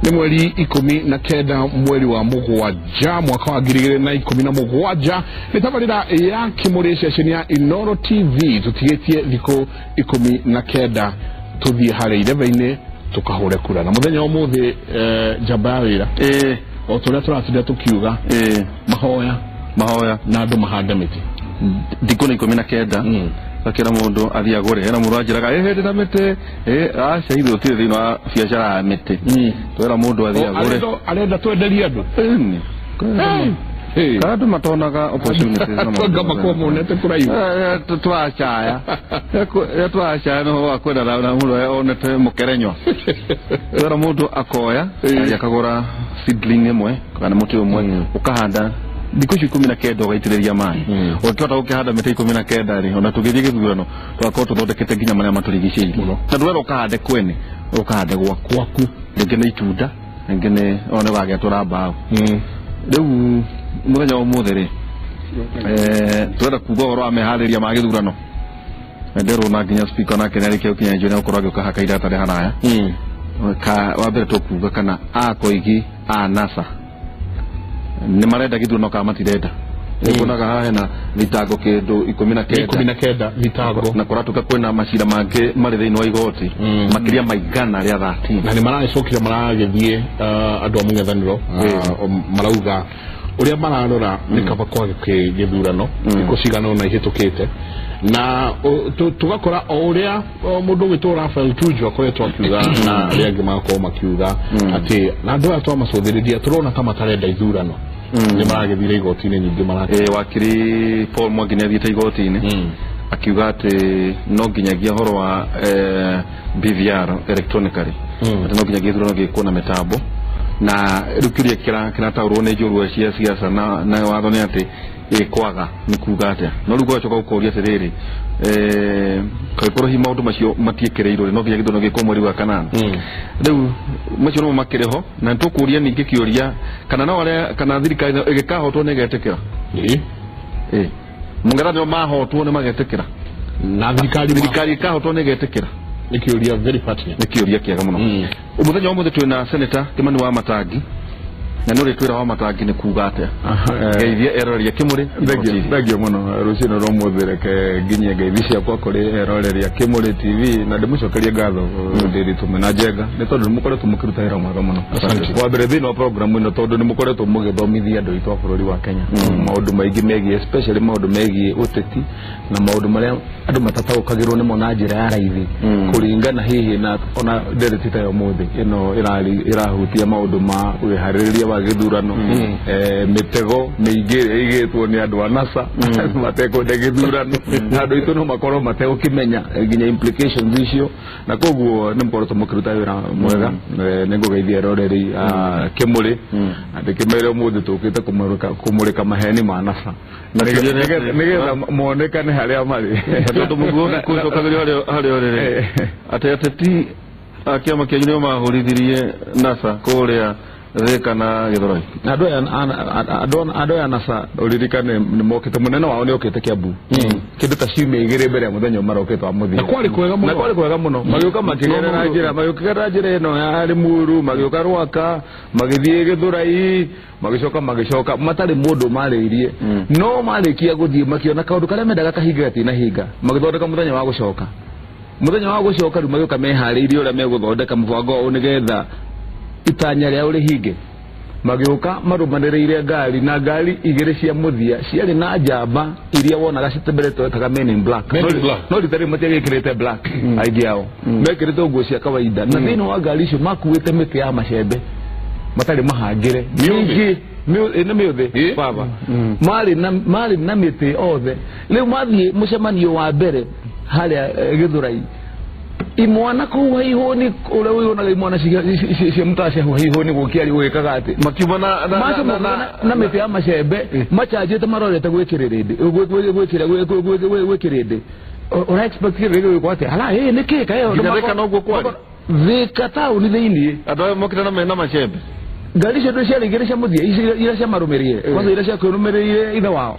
ni mweri 19 mweri wa Mugwanja mwaka wa 2017 ni tabarira ya Kimuri ceceni ya Inoro TV tutigetie thiko 19 tuthie hare irebe-ini tukahore kura na muthenya umuthi jamba ya wira o turia turatida tukiuga mahoya na andu mahanda miti thiko 19 akira mundu athia gore era mundu ajiraga ndina mite acha ithu tiri thina wa biashara ya mite twera mundu athia gore arenda twenderia andu Kadu matonaga opportunities na mwa kwa monete kuraiu twachaya twachaya no akwenda na mundu onete mukerenywa twera mundu akoya yakagora seedling imwe kana muti umwe ukahanda thikũ 19 ũgaitĩrĩria maĩ ũkĩhota gũkĩhanda mĩtĩ 19 rĩ ona tũgĩthiĩ gĩthurano twakorwo tũthondekete nginya marĩa matũrigicĩirie na ndwera ũkahande kwene ũkahande gwaku rĩngĩ nĩ itunda rĩngĩ nĩ one wagĩatũra mbaũ rĩu mũthenya ũmũthĩ rĩ twenda kuuga ũhoro wa meharĩria ma gĩthurano nderwo na nginya speaker nake nĩ arĩkia gũkinya njũĩ nĩ gũkorwo agĩũka hakaira atarĩ haraya wa mbere tũkuuga kana Koigi NASA ni marenda githurano kama matirenda ekunaga hahe na thitango kindu 19 thitango na kuratuka kwena macira mange mari thiini wa igoti makiria maigana ria 13 na ni maracokira maragithie andu amung'ethaniro marauga uria mararora ni kaba kwa githurano iko cigana na ihitukite na tugakora uria mundu witura Feltuju akoretwo akiuga na ria ngimako makiuga ati na andu atwa macuthiriria turona kama tarenda ithurano ni maragithire igoti-ini nyingi wakiri Paul Mwangi ni athiite igoti-ini akiuga ati no nginyagia horo wa BVR electronically ati no nginyagia ithurano gikwo na mitambo na rukiria kirataurwo ni njorua cia siasa na watho ni ati kwaga ni kuga atia no rugo acoka gukoria atiriri kaikoro hi maundu macio matiekereirwo no nginya githurano gikwo mweri wa kanana riu macio no makireho na tukuria ningi kiuria kana no aria kana thirikari igikahotwo ni getekera mungaranyo mahotwo ni magetekera na thirikari ikahotwo ni getekera ni kiuria very pertinent ni kiuria kiega muno umuthenya umuthi twina senator Kimani wa Matangi na no ritwira wa Matangi ni kuga atia geithia eroreria Kimuri thagio muno rucino ro muthireke nginye geithia kwa kuri eroreria Kimuri TV na ndimucokerie ngatho ndiri tumena njega ni tondu mukoretwo mukiruta wira mwega muno kwa mbere thini wa program ino tondu ni mukoretwo mugithomithia andu itwa bururi wa Kenya maundu maingi megie especially maundu megie uteti na maundu maria andu matataukagirwo nimo na njira ya raithi kuringana hihi na ona nderetita yo muthi ino irahutia maundu ma wihaririria wa githurano mitego meige igitwo ni andu a NASA mateko de githurano na andu itu no makorwo mateko kimenya nginya implications icio na koguo ni mukoretwo mukiruta wira mwega ni ngugeithia roreri Kimuri andi kimere muthi tukite kumurika maheni ma NASA na nigetha monekane haria mari tondu muguo kucokagirio haria orere ateti akiama kianyurio mahurithirie NASA kuria rekana githoroi ando ya NASA uririkane ni mokete munene wao ni okete Kiambu kindu ta ciumia igire mbere muthenya marokete wa muthia kwari kwega muno magioka makigera njira magioka njira ino ya Limuru magioka Rwaka magithie Githurai magicoka matari mundu mariirie no marikia guthie makiona kaundu karia mendaga kahinga ati na hinga magithondeka muthenya wa gucoka ru magioka mehariirie uria meguthondeka mubango wao nigetha itanya ria uri hinge magioka marumaniriire ngari na ngari igire cia muthia ciari na njamba iria wonaga citembelete taga Men in Black no ritari matiagikirite black idea yao mekirite nguo cia kawaida na thini wa ngari icio makuite miti ya macembe matari mahangire mingi ene miuthi baba mari na miti othe riu mathie mucemanio wa mbere haria Githurai imwana ko haihoni ule uyo na imwana cia mutacia haihoni gukiari gwikaga ati makiumana na miti ya macembe machajite marorete gwikirinde gwikirinde ora expect kirege kwa ati hala niki kayo ndika no gukwari thika tauni thiini ado mokita na macembe ngari cio cia ringirisha muthia ira cia marumirie kwanza ira cia kurumirie ithe wao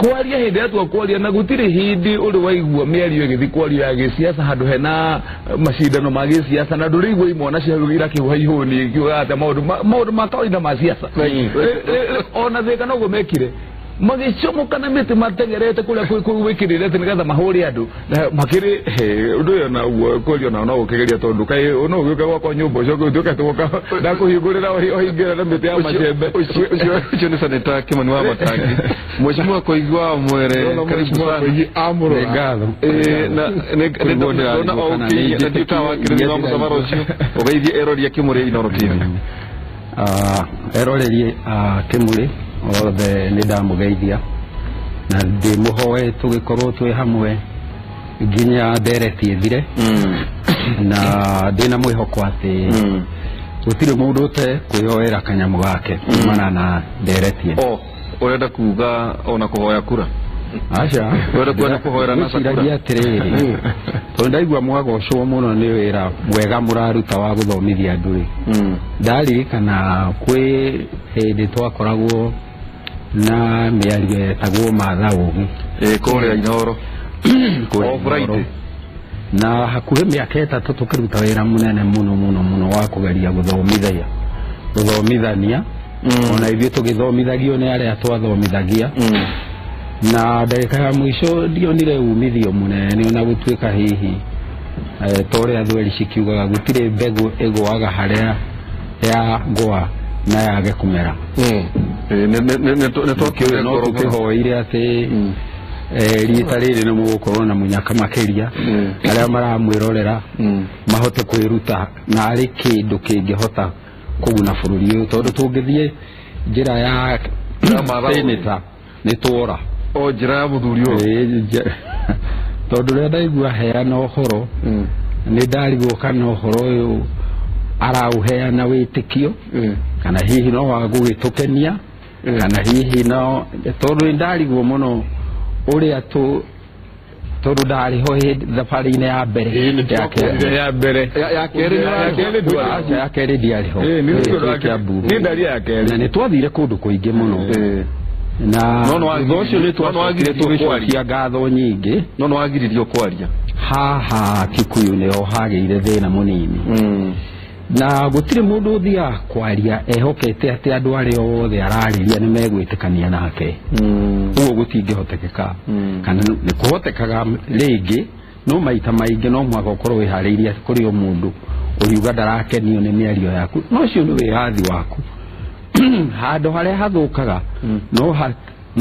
kwaria hindi atwa kwaria na gutiri hindi uri waigua miario githi kwaria ya gisiasa handu hena macindano ma gisiasa na ndurigwa imwana cia rugira kiwaihuni kiuga ata maundu ma kawaida ma siasa ona thika no gumekire magicomoka na miti mategerete kuria kwikirire ati nigetha mahuri andu makiri undu yo na kwaria na ukigeria tondu kai no ugiuka gwakwa nyumba ucio utuka tuka ndakuhingurira ohingira na miti ya macembe ucio ni Seneta Kimani wa Matangi mheshimiwa Koigwa mwere karibu sana amuro ngatho na okay na tutawa kirino musabaro ucio ugeithie eroria Kimuri Inoro TV erorerie Kimuri othe nĩ ndamugeithia na ndĩmũhoe tũgĩkorwo twĩ hamwe nginya ndereti ĩthire na ndĩna mwĩhoko atĩ gũtirĩ mũndũ ũte kwĩhoera kanyamũ gake kumana na ndereti ĩno. Ũrenda kuga ona kũhoya kura? Aca ũrenda kũhoera na kura? Gwĩciragia atĩrĩrĩ tondũ ndaigua mwagocwo mũno nĩ wĩra mwega mũraruta wa gũthomithia andũ-rĩ ndaririkana kwĩ hĩndĩ twakoragwo na mĩario yetagwo matha ũgĩ kũrĩa Inooro Friday na hakuhĩ mĩaka ĩtatũ tũkĩruta wĩra mũnene mũno wa kũgeria gũthomithania ona ithuĩ tũgĩthomithagio nĩ arĩa twathomithagia na ndagĩka ya mũico ndionire umithio mũnene ona gũtuĩka hihi torĩa thweri cikiugaga gũtirĩ mbegũ ĩgũaga harĩa ya ngwa na yage kumera no tũkĩhoire atĩ rita rĩrĩ nĩ mũgũkorwo na mũnyaka makĩria arĩa maramwĩrorera mahote kwĩruta na arĩ kĩndũ kĩngĩhota kũguna bũrũri ũyũ tondũ tũngĩthiĩ njĩra ya seneta nĩ tuora njĩra ya mũthuri ũyũ tondũ rĩrĩa ndaigua heana ũhoro nĩ ndarigwo kana ũhoro ũyũ araũheana wĩtĩkio kana hihi no wa gũgĩtũkenia kana hihi no tondũ nĩ ndarigwo mũno ũrĩa tondũ ndarĩ ho thabarĩ-inĩ ya mbere ya kerĩ ndiarĩ ho na nĩ twathire kũndũ kũingĩ mũno na ũcio nĩ twacokia ngatho nyingĩ no nĩwagiririo kwaria haha Kikuyu nĩho hagĩire thĩna mũnini na gũtirĩ mũndũ ũthiaga kwaria ehokete atĩ andũ arĩa othe ararĩria nĩ megwĩtĩkania nake ũguo gũtingĩhotekeka kana nĩ kũhotekaga rĩngĩ no maita maingĩ no mwaka ũkorwo wĩharĩirie kũrĩ o mũndũ ũriuga ndarakenio nĩ mĩario yaku no ũcio nĩ wĩyathi waku handũ harĩa hathũkaga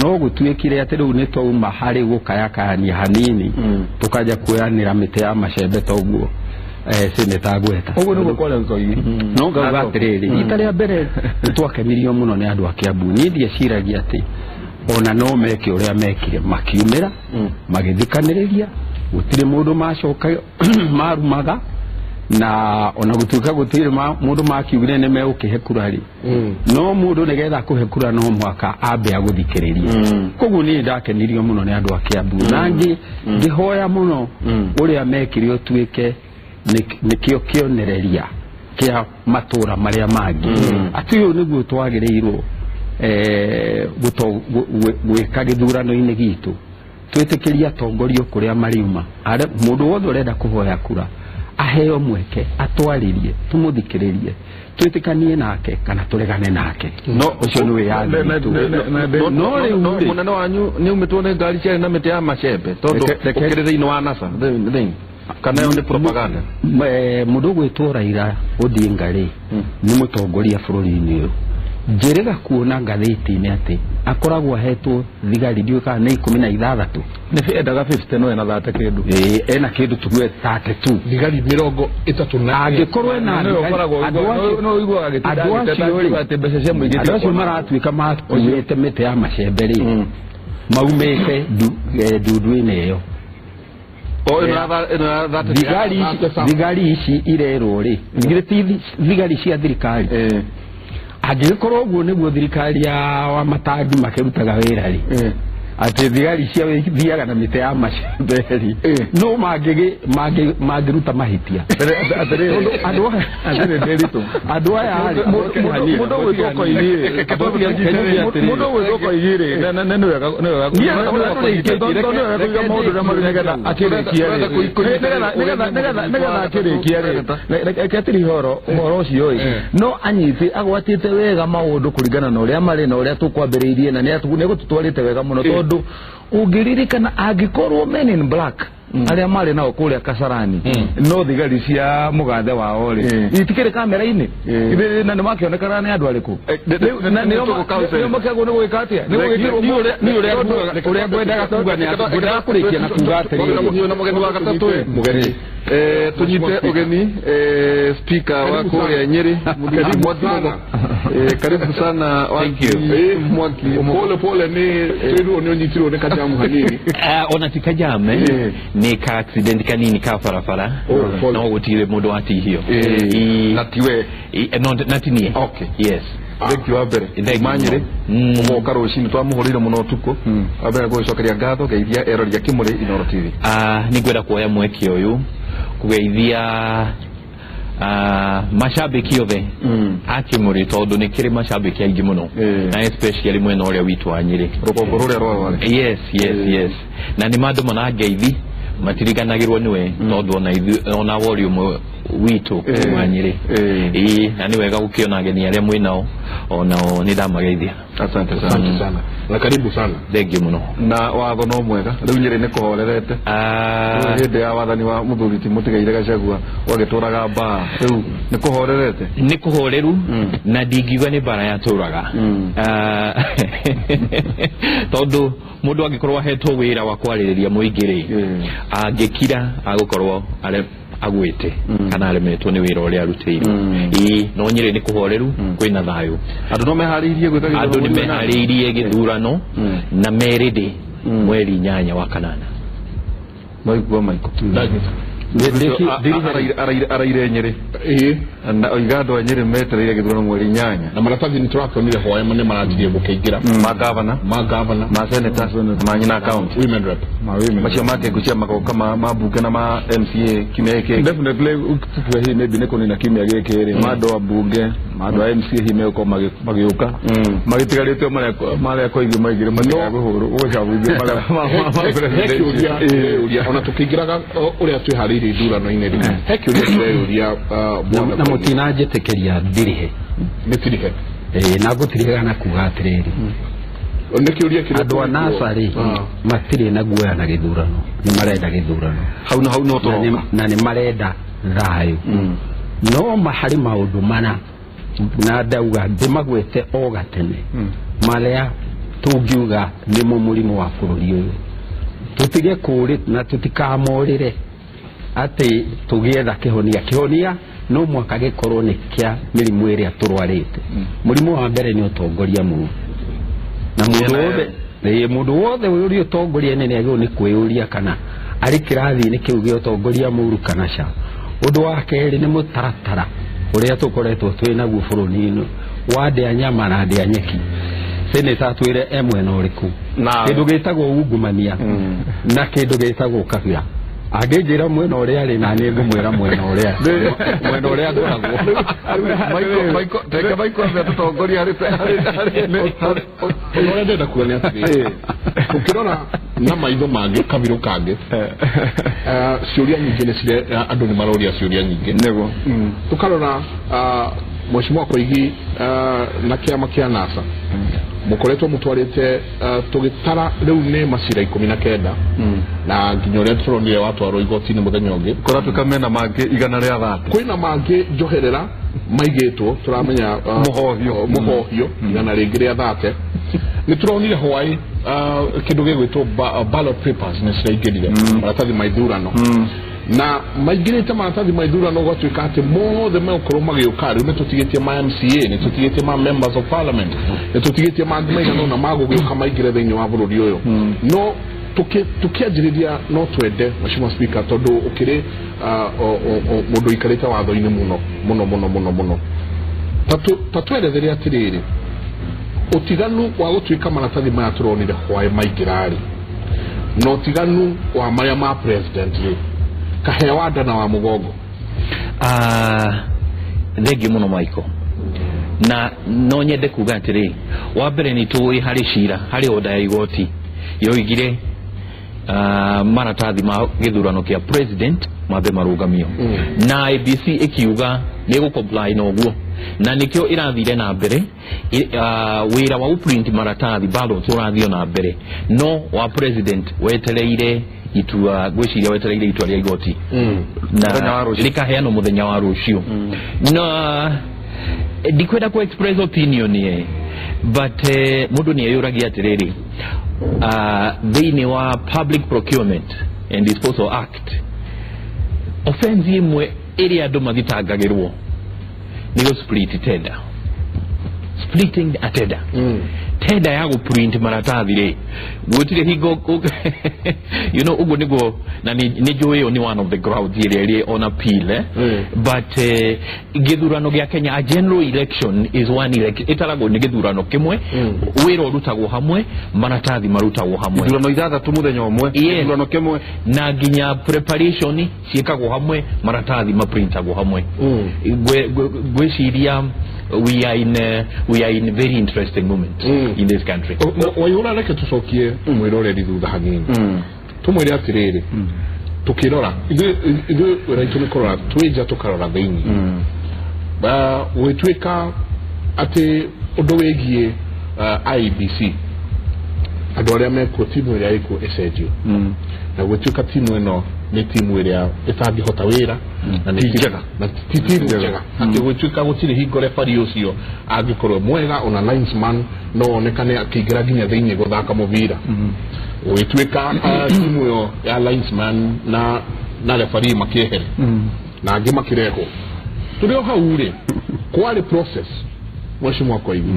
no gũtuĩkire atĩ rĩu nĩ twauma harĩ gũkayakania hanini tũkaja kuoyanĩra mĩtĩ ya macembe ta ũguo Seneta Gweta ũguo nĩguo kwarĩa Koigi no ngauga atĩrĩrĩ rita rĩa mbere nĩ twakenirio mũno nĩ andũ a Kiambu niĩ ndieciragia atĩ ona no meke ũrĩa mekire makiumĩra magĩthikanĩrĩria gũtirĩ mũndũ macoka marumaga na ona gũtuĩka gũtirĩ mũndũ makiugire nĩ megũkĩhe kura-rĩ no mũndũ nĩgetha kũhe kura no mwaka ambe agũthikĩrĩria koguo niĩ ndakenirio mũno nĩ andũ a Kiambu na ngĩhoya mũno ũrĩa mekire ũtuĩke nĩkĩo kĩonereria kĩa matũra marĩa mangĩ atĩ ũyũ nĩguo twagĩrĩirwo gwĩka gĩthurano-inĩ gitũ twĩtĩkĩrie atongoria kũrĩa mariuma mũndũ wothe ũrenda kũhoya kura aheo mweke atwarĩrie tũmũthikĩrĩrie twĩtĩkanie nake kana tũregane nake no ũcio nĩ wĩyathi no rĩu mũnene wanyu nĩ umĩtwo nĩ ngari ciarĩ na mĩtĩ ya macembe tondũ ũkĩrĩ thĩinĩ wa NASA kana yo nĩ propaganda mũndũ gwĩtwo Raila Odinga-rĩ nĩ mũtongoria bũrũri-inĩ ũyũ njĩrĩga kuona ngathĩti-inĩ atĩ akoragwo ahetwo thigari ndiũĩ kana nĩ 16 nĩ endaga 50 no ena 30 kĩndũ ena kĩndũ tuge 32 thigari 30 angĩkorwo ena andũ acio maratuĩka makuĩte mĩtĩ ya macembe-rĩ maumĩte ndundu-inĩ ĩyo thigari ici irerwo-rĩ thigari cia thirikari angĩkorwo ũguo nĩguo thirikari ya Wamatangi makĩrutaga wĩra-rĩ ati thigari cia thiaga na mite ya macemberi no magiruta mahitia andu aya mundu gwitoko igiri mundu gwitoko igiri nene wega nigetha akirikia ketiri horo ucio no anyite agwatite wega maundu kuringana na uria mari na uria tukwambiriirie na negututwarite wega muno tondu ungiririkana angikorwo Men in Black aria mari nao kuria Kasarani no thigari cia mugathe wao ri itikire kamera-ini na nä makionekana nä andå arä nä makagwo nä gwä ka atä å rä a ngwendaga kuga ngwendaga kå rä kia na kuga atä na mugeni wa gatatu mugeni tunyite ugeni speaker wa kuria Nyeri Mudhigi Mwakio karibu sana Mwaki pole ni twirwo ni unyitirwo ni kajamu hanini ona tikajame ni ka accident kanini ka farafara no gutire mundu atihio natiwe no natini okay yes Theki wa mbere manyire umuka rucini twamuhurire muno tuko abere gucokeria ngatho geithia eroria kimuri Inooro TV ni gwenda kuoya mweki uyu kugeithia mashabiki othe akimuri tondu ni kiri mashabiki aingi muno na especially mwena uria witu wa Nyeri rugongo ruria rwa yes na ni mandu mona ngeithi matiriganagirwo niwe tondu ona volume witu wa Nyeri na ni wega gukiona ageni aria mwinao onao ni ndamageithia asante sana na karibu sana thengi muno na watho no mwega riu Nyeri ni kuhorerete hindi ya wathani wa muthuri ti Mutigaire Gachagua wagituraga mbaa riu ni kuhorerete ni kuhoreru na ndingiuga ni bara yaturaga tondu mundu angikorwo ahetwo wira wa kwaririria muingiri angikira agukorwo agwite kana aremetwo ni wira uria arutire no Nyeri ni kuhoreru kwina thayo andu no mehariirie gwika andu ni mehariirie githurano na meridi mweri 8 wa kanana maigua maiko araire Nyeri na oigado wa Nyeri metereire githurano mweri 8 na maratathi ni turakionire hoya mane maranjirie gukiingira magavana ma senators ma nyina county women rep macio make gucia magoka ma bunge na ma MCA kimya giki definitely ukitwa hii maybe niko nina kimya giki ri mado wa bunge mado wa MCA hii meko magiuka magitigarite mara kwa hivi maigire matiga guhuru ugacabuithia mara uria ona tukingiraga uria twihariire ithurano-ini ri heki uria na mutinanjitikiria ndirihe nitirihe na gutirigana kuga atiriri oneki uria kire andu anasari matire na guoya na githurano ni marenda githurano hau no to na ni marenda thayo no mahari maundu mana na ndauga ndimagwete o gatene maria tungiuga ni mumurimo wa bururi uyu tutige kuri na tutikamorire ati tugietha kihonia no mwaka gikorwo ni kia mirimu iria turwarite murimu wa mbere ni utongoria mu na mundu wothe uri utongoria nene agio ni kwiyuria kana ari kirathi ni kiu gi utongoria muru kana ca undu wa keri ni mutaratara uria tukoretwo twina guo buruni-ini wa ndea nyama na ndea nyeki seneta twire emwena uriku kindu gitagwo ungumania na kindu gitagwo kabira angejira mwena uria ari na ni ngumwira mwena uria ngoragwo maiko tutongoria ari uria ndenda kuona ati ukirona na maitho mangi kabiru kangi ciuria nyingi ni cire andu ni maroria ciuria nyingi nego tukarora Mheshimiwa Koigi na kiama kia NASA mukoretwo mutwarite tugitara riu ni macira 19 na nginya uria turonire watwarwo igoti-ini muthenya ungi kora tukamena mangi igana ria thate kwina mangi njoherera maigitwo turamenya muhohio igana ringi ria thate ni turonire hwai kindu gigwitwo ballot papers ni ciraingirire maratathi maithurano na maigirite maratathi maithurano gwatuika ati mothe megukorwo magiuka riu ni tutigitie ma MCA ni tutigitie ma members of parliament ni tutigitie mangi maigana na magugiuka maigire thiini wa bururi uyu no tukianjiriria no twende Mheshimiwa Speaker tondu ukiri mundu ikarite watho-ini muno tatueretheria atiriri utiganu wa gutuika maratathi maya turonire hwae maingirari no utiganu wa maria ma president kahea ndana wa mugongo thegi muno Michael na no nyende kuga atiri wa mbere ni tuwi hari shira hari oda ya igoti yoigire maratathi ma githurano kia president mabe marugamio na IBC ikiuga ni gucomply na uguo na nikio irathire na mbere wira wa uprint maratathi bado turathio na mbere no wa president wetereire itua gwiciria wetereire itua ria igoti na likaheano muthenya wa rucio na dikwenda ku express opinion ye but mundu ni ayuragia atiriri thini wa Public Procurement and Disposal Act offense imwe area andu mathitangagirwo ni go split tender splitting a tender tender ya go print maratathi ri gutire higo you know ugo nigo na ni joyo ni one of the grounds area on appeal but githurano gya Kenya a general election is one election itarago ni githurano kimwe wiro rutagwo hamwe maratathi marutagwo hamwe githurano ithathatu muthenya umwe githurano kimwe na ginya preparation ciikagwo hamwe maratathi maprintagwo hamwe gwiciria we are in very interesting moment in this country. Wayura reke tucokie mwiroreri thutha hanini tumwire atiriri tukirora ithu raitu ni korora twija tukarora thiini wetwika ati undu wigie IBC andu aria mekuo timu iria ikuo icenjio na gwetwika timu ino ni timu iria itangihota wira na ni njega na timu njega ati gwetwika gutire hingo refari ucio angikorwo mwega ona linesman no onekane akigira ginya thiini guthaka mubira gwetwika timu yo ya linesman na refari makiehere na angi makireho turio hau ri kwari process mweshimwa kwa hivi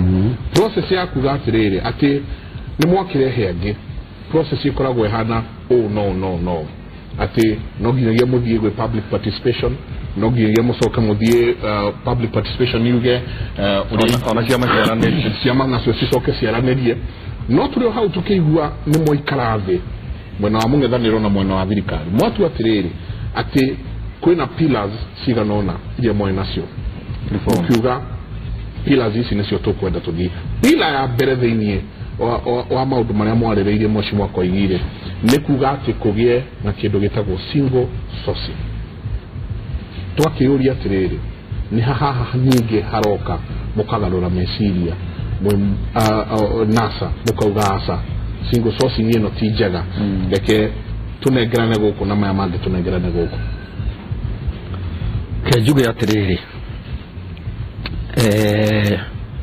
process ya kugatirire ati ni mwakirehe angi process ikoragwo ihana no ati no nginyagia muthie gwe public participation no nginyagia mucoka muthie public participation yuge ona ciama nacio cicoke ciaranirie no turio hau tukigua ni moikarathi mwena wa mung'ethaniro na mwena wa thirikari mwatu atiriri ati kwina pillars ciganona iria mwe nacio ukiuga pillars ici nicio tukwenda tuthie pillar ya mbere thiini wa maundu maria mwaririirie mweshimwa kwa igire ni kuga ati kugie na kindu gitagwo single sourcing twakiuria atiriri ni haha nyingi haroka mukagarura meciria NASA mukauga asa single sourcing ino ti njega reke tunengerane guku na maya mangĩ tunengerane guku kenjuge atiriri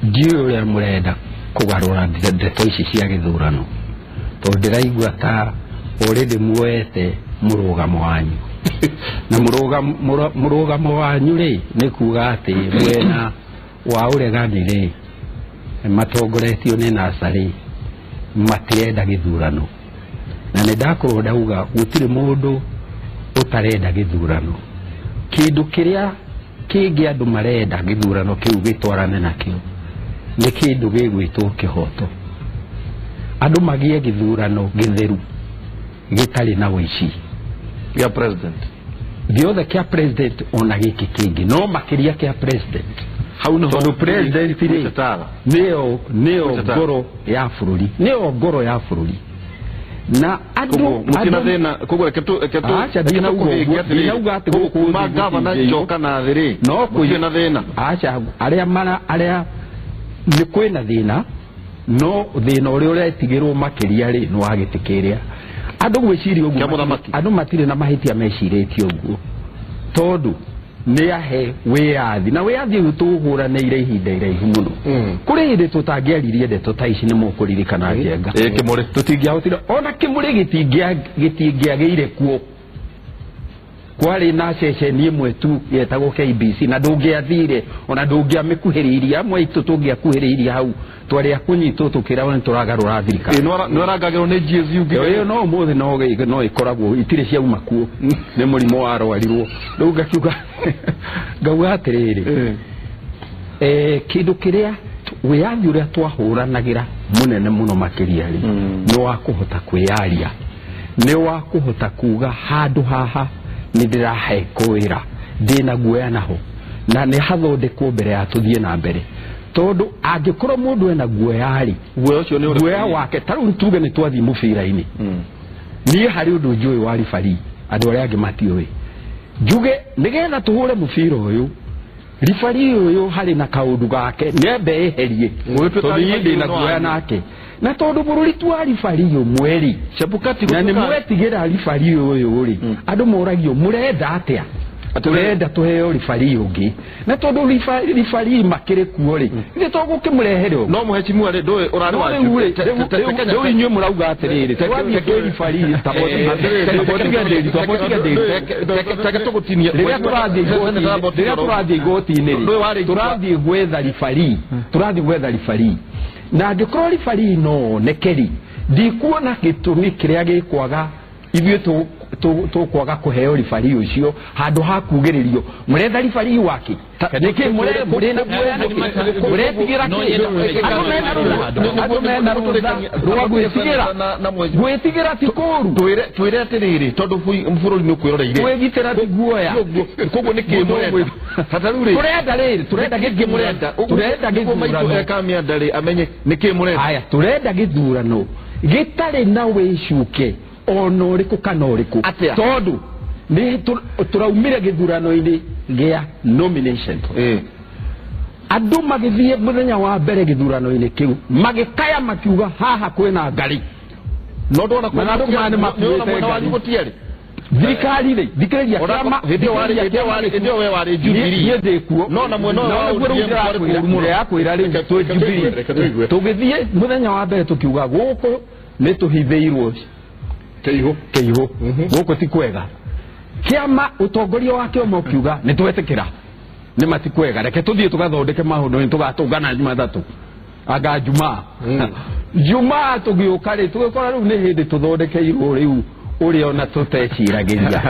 ndiyo uria murenda kugarura ndeto ici cia githurano to ndiraigua ta already muete murugamo wanyu na murugamo wanyu ri ni kuga ati mwena wa uregani ri matongoretio ni nasari matirenda githurano na nindakoro ndauga gutire mundu utarenda githurano kindu kiria kingi andu marenda githurano kiu gitwarane nakio ni kindu gigwitwo kihoto andu magie githurano githeru gitari na wici ya president giothe kia president ona giki kingi no makiria kia president hau no president neo ngoro ya bururi neo ngoro ya bururi na andu mutina kugura ketu acha dina uga ati kuma governor joka na thiri no kuina thina acha aria ni kwina thina no thina uri uretigirwo makiria ri no agitikiria andu gwiciria uguo andu matire na mahitia meciritio uguo tondu ni ahe wiathi na wiathi utuguranire ihinda iraihu muno kuri hindi tutangiaririe ndeto ta ici ni mukuririkana ngenga kimuri tutingiahotire ona kimuri gitingiagire kuo kwari na ceceni imwe tu yetagwo KBC na ndungiathire ona ndungiamikuhiriria amwe itu tungiakuhiriria hau twari akunyitwo tukirawo ni turagarura thirikari no rangagiro ni GSU yo no muthi no ikoragwo itire cia uma kuo ni murimo wa rwarirwo riu ngakiuga ngauga atiriri kindu kiria wiyathi uria twahuranagira munene muno makiria ri no wakuhota kwiyaria ni wakuhota kuga handu haha ni ndirahekoira ndina guoya naho na ni hathondekwo mbere ya tuthie na mbere tondu angikorwo mundu ena guoya ri guoya wake taru tuge ni twathi mubira-ini ni hari undu njui wa ribari andu aria angi matioi njuge nigetha tuhure mubira uyu ribari uyu hari na kaundu gake nembe eherie tondu ndi na guoya nake na tondu bururi twa ribari uyu mweri na ni mwetigira ribari uyu ri andu moragio murenda atia turenda tuheo ribari ungi na tondu ribari makire kuo ri ni tugukimurehero no muhecimu ari ndoe urari wa ndio inywe murauga atiriri twathie kwa ribari turathie igoti-ini turathie gwetha ribari na angikorwo ribari no nekeri ndikuona gitumi kiria gikwaga ithuĩ tukwaga kuheo ribari ucio handu ha kugiririo muretha ribari wake niki murena muretigira gwitigira tikuru twire atiriri tondu bururi ni ukwiroreire twigitira tiguoya koguo niki murenda tataruri turenda githurano ekamia ndari amenye niki murenda haya turenda githurano gitari na wicuke ono uriku kana uriku tondu ni turaumire githurano-ini gia nomination andu magithie muthenya wa mbere githurano-ini kiu magikaya makiuga haha kwina ngari no ndona kwina andu mane makuite ngari thirikari ri thikiriria kama ndio we wari Jubilee yethekuo no na mweno wa yakwira ri tu Jubilee tugithie muthenya wa mbere tukiuga guku ni tuhithiirwo keiho guku ti kwega kiama utongoria wake omokiuga ni twetikira ni matikwega reke tuthie tugathondeke mahono ni tugatungana Jumathatu aga Jumaa tugiuka ri tugikora riu ni hindi tuthondekeirwo riu uri ona tuteciragiria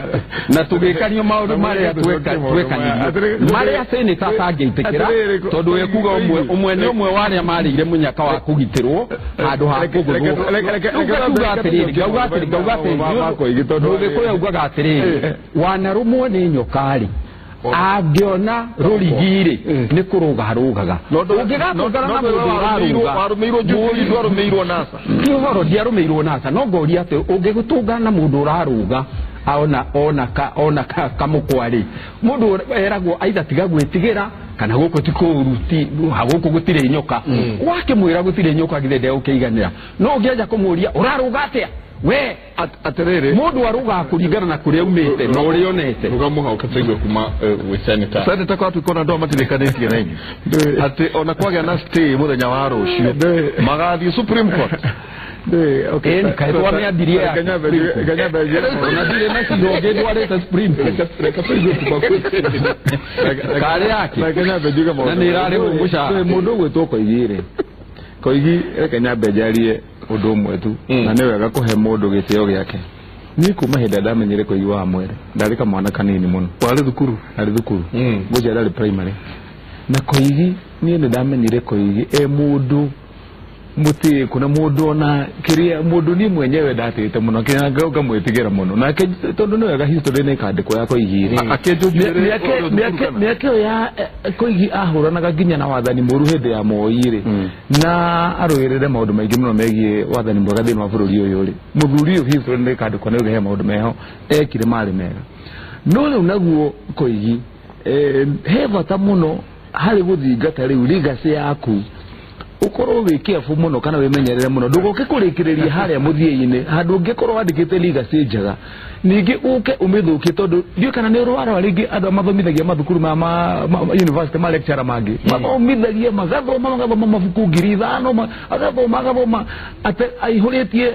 na tugikanio maundu maria twekanirio maria sene tata ngeitikira tondu ekuga umwe ni umwe waria marire munyaka wa kugitirwo handu ha kugurwo gauga atiriri ugikuya ugaga atiriri wanarumwo ni nyokari angiona rurigiri ni kurugarugaga ungigatungana na mundu warumirwo Jubilee warumirwo NASA kihoro ndiarumirwo NASA no ngoria ati ungigutungana na mundu uraruga ona kamukwari mundu eragwo aitha tiga gwitigira kana guku tikuruti haguku gutire nyoka wake mwira gutire nyoka githende ukiiganira no ungiaja kumuria uraruga atia we atiriri mundu aruga kuringana na kuria umite no urionete rugamuha ukategwa kuma we senator kwa tukona ndo matirikanĩtie na inyi ati ona kwagĩa na stay muthenya wa rũciũ magathi Supreme Court okay kaitwa me adiria kanya beje na dire na sidoge dwarete Supreme reka tegwa kuma kale yake kanya beje kama na nirare mungusha mundu gwitwo koigire koigi kanya bejarie undu umwe tu na ni wega kuhe mundu gitio giake ni kuma hinda ndamenyire koigi wa mwere ndari ka mwana kanini muno wari thukuru goja ndari primary na koigi ni ndamenyire koigi mundu muti kuna mundu ona kiria mundu ni mwenyewe ndatete muno kina ngauga mwitigira muno na tondu ni wega history ni kandiko yako igiri miake ya koigi ahuranaga nginya na wathani muru hindi ya moiri na aruirire maundu maingi muno megie wathani mwega thini wa bururi uyu ri muthuri uyu history ni kandiko ni ugehe maundu meho ekire mari mega no riu naguo koigi he bata muno hari guthingata riu legacy yaku ukorwo wikiafu muno kana wimenyerere muno ndugoke kurikiriria haria muthie-ini handu ungikorwo wandikite legacy njega ningi uke umithukie tondu ndio kana ni rwara ringi andu mathomithagia mathukuru ma university ma lecturer mangi mathomithagia magathoma mabuku ngiri 5 agathoma ate aihuritie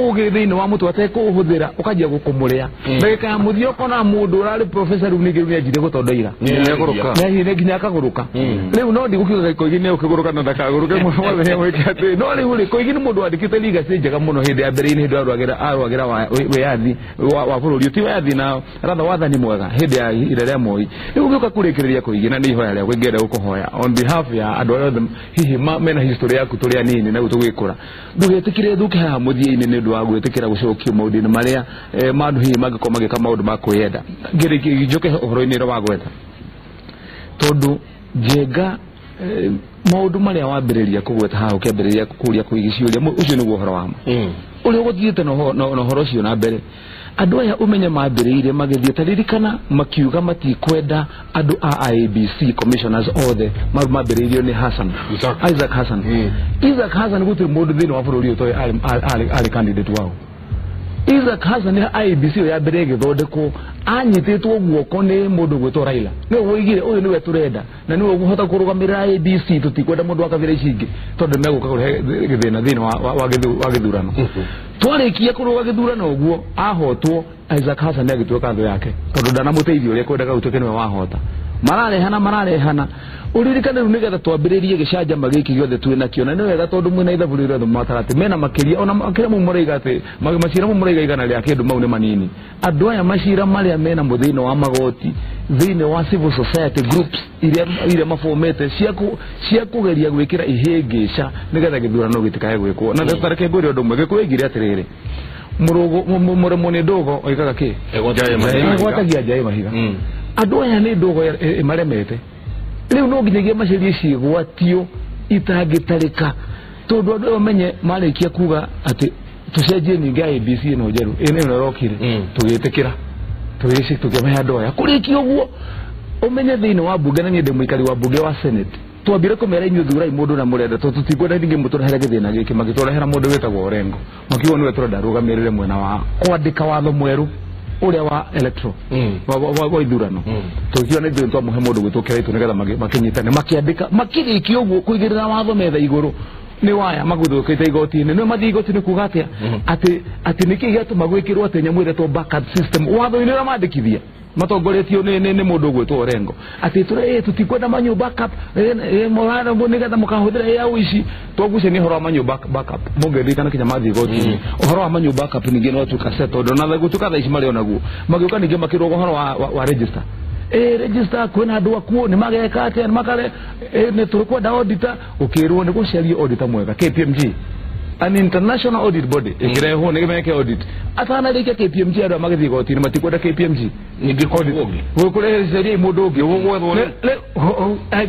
uge thini wa mutu atekuhuthira ukajia gukumurĩa ndagika ya muthio kona mundu urari professor unige njire gutondoira ne nginya akaguruka riu no ndi gukiga koigine ukiguruka na ndakaguruke mwe wekate no riu ri koigine mundu andikite liga njega muno hindi ya mbere hindi arwagira wiyathi wa bururi ti wiyathi na ratha wathani mwega hindi ya irere moi riu gioka kurikiria koigina ni ihoya ria kwingere gukuhoya on behalf ya andu othe hihi mena history yaku turia nini na gutugikura ndugetikire thuke ha muthia ni ndu wa gwetikira gucokio maudini maria mandu hihi magiko magika maundu makwiyenda ngiri njoke uhoro-ini wa gweta tondu jenga maundu maria wambiriria kugweta ha ukiambiriria kuria kuigiciuria ucio ni uhoro wamo uri uguthiite no horo cio na mbere andu aya umenye mambiriire magithie taririkana makiuga matikwenda andu a IEBC commissioners othe mambiriirio ni Isaac Hassan Isaac Hassan gutiri mundu thini wa bururi utoy ali candidate wao Isaac Hassan ni IEBC ya mbere githondeko anyititwo guoko ni mundu gwitwo Raila ni woigire uyu niwe turenda na niwe uguhota kurugamira IEBC tutikwenda mundu akavira icingi tondu meguka kure githina thini wa githurano twarikia kuruga githurano uguo ahotwo Isaac Hassan agituika nthu yake tondu ndanamuteithio ria kwendaga utuke niwe wahota mararehana uririkane ru nigetha twambiririe gicanja giki giothe twina kio na ni wega tondu mwina ithabu rire matarati mena makiria ona makiria mu muraiga ati macira mu muraiga igana ria kindu mau ni manini andu aya macira maria mena muthino wa magoti thine wa civil society groups iria mafomete cia kugeria gwikira ihingica nigetha githurano gitikae gwikwo na tareke nguri undu mwe gikuigire atiriri murugo ni ndogo oikaga ki egwatagia Njai Mahiga andu aya ni ndogo maremete riu no nginyagia macirie cigwatio itangitarika tondu andu bamenye marikia kuga ati tucenjie ningi IEBC no njeru ino rokire tugitikira tukimeha andu aya kurikia uguo umenye thini wa bunge na nyende muikari wa bunge wa Senate twambire kumera inyu thurai mundu na murenda tutikwenda ningi muturehera githina giki magiturehera mundu wetagwo Orengo makiwa niwe turenda rugamirire mwena wa kwandika watho mweru uria wa electro wa ithurano tukiwa ni thintwa muhe mundu gwitukira itu nigetha makinyitane makiandika makirikio uguo kuigirira watho metha iguru ni waya maguthukite igoti-ini ni mathi igoti-ini kuga atia ati niki giatuma gwikirwo ati nyamwire to backup system watho-ini ria mandikithia matongoretio ni mundu gwitwo Orengo ati tutikwenda manyu backup mwana nigetha mukahuthira ya uici twaguce ni horo wa manyu backup mungerikana kinya mathi igoti horo wa manyu backup ningi no tukaseto na gutuka tha ici mari onaguo magiuka ningi makirwo horo wa register register kwena andu akuo ni mageka ati makare ni turikwenda auditor ukirwo ni gucaria auditor mwega KPMG an international audit body ikireho ni meke audit atana rike KPMG ado magithi goti ni matikwenda KPMG ningi audit gukure seria mundu ungi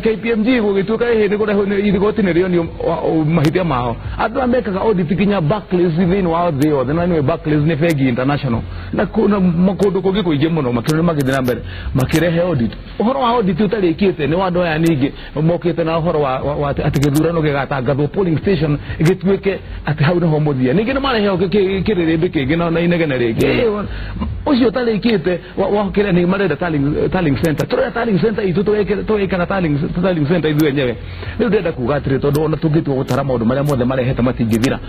KPMG gugituka ni kureho ni goti ni rio ni mahithia mao ado amekaga audit kinya Barclays thini wa thii othe na ni Barclays ni fegi international na kuna makundu kungi kuingi muno makire magithi na mbere makirehe audit uhoro wa audit utarikite ni wandu aya ningi mokite na uhoro wa ati githurano gigatangathwo polling station igituike ati hau naho muthia ningi ni mareheo kiriribi kingi na inegene ringi ucio tarikite wakire ni marenda tallying center tore tallying center itu tuwekana tallying center ithu enyewe riu ndenda kuga atiri tondu ona tungitwo gutara maundu maria mothe marehete matingithira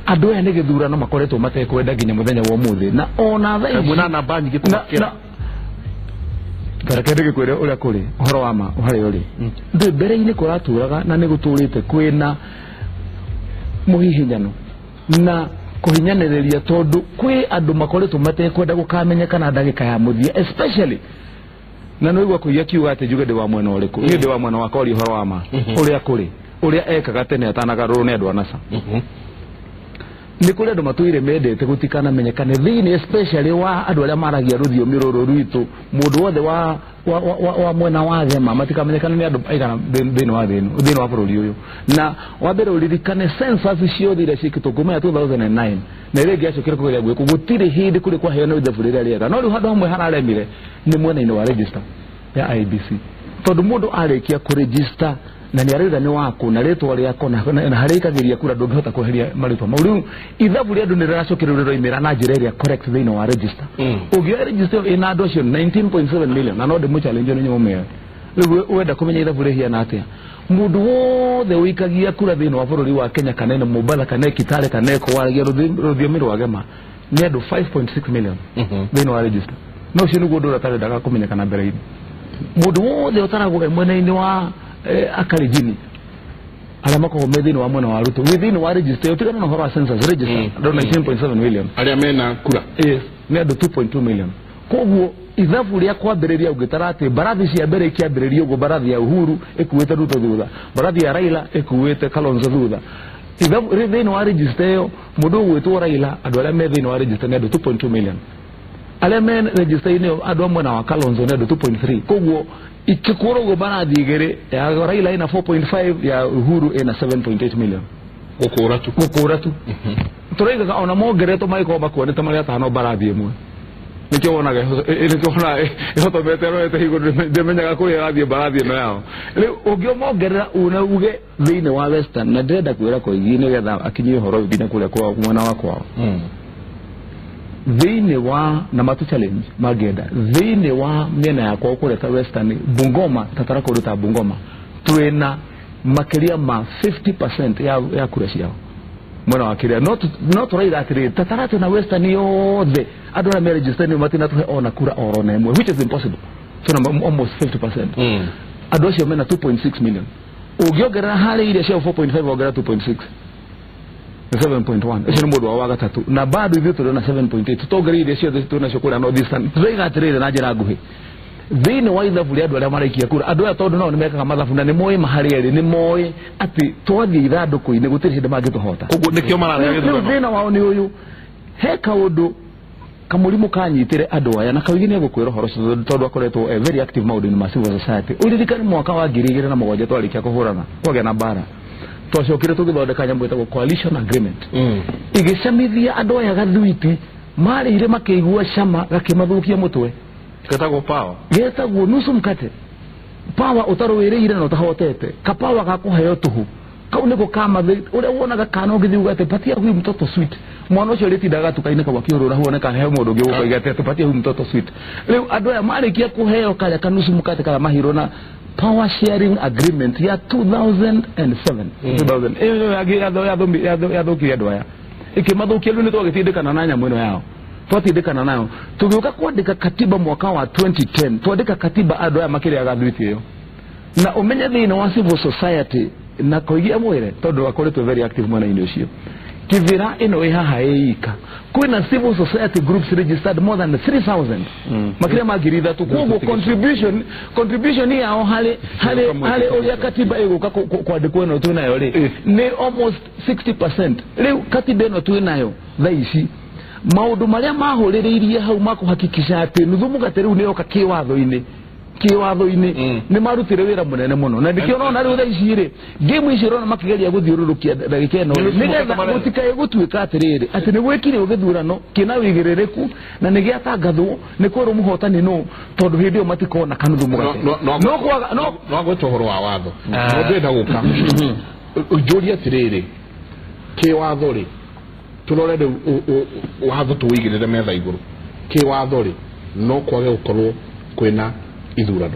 andu aya ni githurano makoretwo matekwenda nginya muthenya wa umuthi na ona thaa ici na namba nyingi tumakira tarakende gikwire uria kuri uhoro wa ma uhari uri ndi mbere-ini kuraturaga na ni guturite kwina muhihinyano na kuhinyaniria tondu kwi andu makoretwo matekwenda gukamenyekana ndagika ya muthia especially na no igwa kuiya kiuga ati juge de wa mwena uriku ni de wa mwena wa kori horo wa ma uria kuri uria ekaga tene atanagaruru ni andu anasa ni kuri andu matuire mendete gutikana menyekane thini especially wa andu aria maragia ruthiomi ruru rwitu mundu wothe wa mwena wa thema matikamenyekana ni andu aigana thini wa bururi uyu na wambere uririkane census ciothe cikitwo kuma ya 2009 na ile giacokire kugeria gwiko gutiri hindi kuri kwa heana ithabu riria riega no riu handu hamwe hararemire ni mwena-ini wa register ya IEBC tondu mundu arikia kuregister na ni arenda ni wako na retwa riako na harikagiria kura ndungihota kweheria maritwa mau riu ithabu ria andu ni riracokererwo imira na njira iria correct thini wa register ugia register ina andu acio 19.7 million na no ndimu challenge ni nyume riu wenda kumenya ithabu rihia atia mundu wothe wikagia kura thini wa bururi wa Kenya kana ni Mombasa kana Kitale kana kwaragia ruthiomi rwa gema ni andu 5.6 million thini wa register no cio niguo ndu ratare daga kumenya kana mbere ini mundu wothe utaragwo mwena-ini wa akarijini ala mako thini wa mwena wa Ruto within wa register utigana na horo wa census register andu 19.7 million aria mena kura ni andu 2.2 million koguo ithabu ria kwambiriria ungitara ati barathi cia mbere ikiambiriria ugo barathi ya Uhuru ikuwete Ruto thutha barathi ya Raila ikuwete Kalonzo thutha ithabu thini wa register yo mundu gwitwo Raila andu aria me thini wa register ni andu 2.2 million aria me register ini andu amwe na wa Kalonzo ni andu 2.3 koguo ikikuro ugo barathi igere ya Raila ina 4.5 ya Uhuru ina 7.8 million gukura tu turiga ona mongereto maiko bakuonete maria tano barathi imwe nikyo wonaga ihoto betero ete higo demenyaga kuri radio barathi no yao riu ungiomongerera una uge thini wa Western na ndenda kwira ko igine getha akinyi horo ngine kule kwa mwana wako thini wa na matu challenge magenda thini wa miena yakwa kule ta Western Bungoma tatara kuruta Bungoma twina makiria ma 50% ya kura ciao mwana wa kiria not right atiri tatarate na Western yothe andu na register ni matina tuhe ona kura orona emwe which is impossible tuna almost 50% andu acio mena 2.6 million ugiongerera hali ile cia 4.5 ogera 2.6 7.1 ese ni mundu wa gatatu na bado ithu tuna 7.8 tutogeri ile cio tuna cukura no distance twiga atirire na njira nguhi thini wa ithabu ria andu aria maraikia kura andu aya tondu no nimekaga mathabu na ni moe mahari eri ni moe ati twathie ithanduku-ini gutiri hindi mangituhota koguo nikio mararia githurano thina wao ni uyu he kaundu kamurimu kanyitire andu aya na kaugini egukwira horo tondu akoretwo very active maundu-ini ma civil society uririkani mwaka wa 2007 twarikia kuhurana kwagĩa na bara twacokire tugithondeka nyamu itagwo coalition agreement igicamithia andu aya gathwiti marire makiigua cama gakimathukia mutwe Katago power. Getagwo nusu mkate. Power utarowereire na utahotete. Kapawa gakuheo tuhu. Kau niko kama uria wonaga kana ugithiuga ate patia huyu mtoto sweet. Mwana ucio ritindaga tukaineka wakiurura huoneka heo mundu ngi ukoiga ate patia huyu mtoto sweet. Riu andu aya marikia kuheo kaya kanusu mkate kala mahiro na power sharing agreement ya 2007. 2000. Eyo yathukia andu aya. Ikimathukia riu nitwagitindikana na nyamu ino yao. Twatindikana nayo tugiuka kuandika katiba mwaka wa 2010 twandika katiba andu aya makiria gathwiti iyo na umenye thina wa civil society na koigia mwire tondu akoretwo very active mwena-ini ucio kivira ino ihaha eika kwina civil society groups registered more than 3000 makiria magiri thatu koguo contribution yao hali uria katiba iguka kwandikwo ino twinayo ri ni almost 60%. Riu katiba ino twinayo thaici maundu maria mahuririirie hau makuhakikisha ati nuthu mugate riu nioka kiwatho-ini ni marutire wira munene muno na ndikio no na riu thaici ri game ici rona makigeria guthiururukia ndagika ino nigetha gutikae gutuika atiriri ati ni gwikire ugithurano kina wigiririku na nigiatangathwo ni kwiro muhotani no tondu hindi yo matikona kanuthu mugate no gwetwo horo wa watho no ndenda guka ujuria atiriri kiwatho ri turorede watho tuwigirire metha iguru kiwatho ri no kwage gukorwo kwina ithurano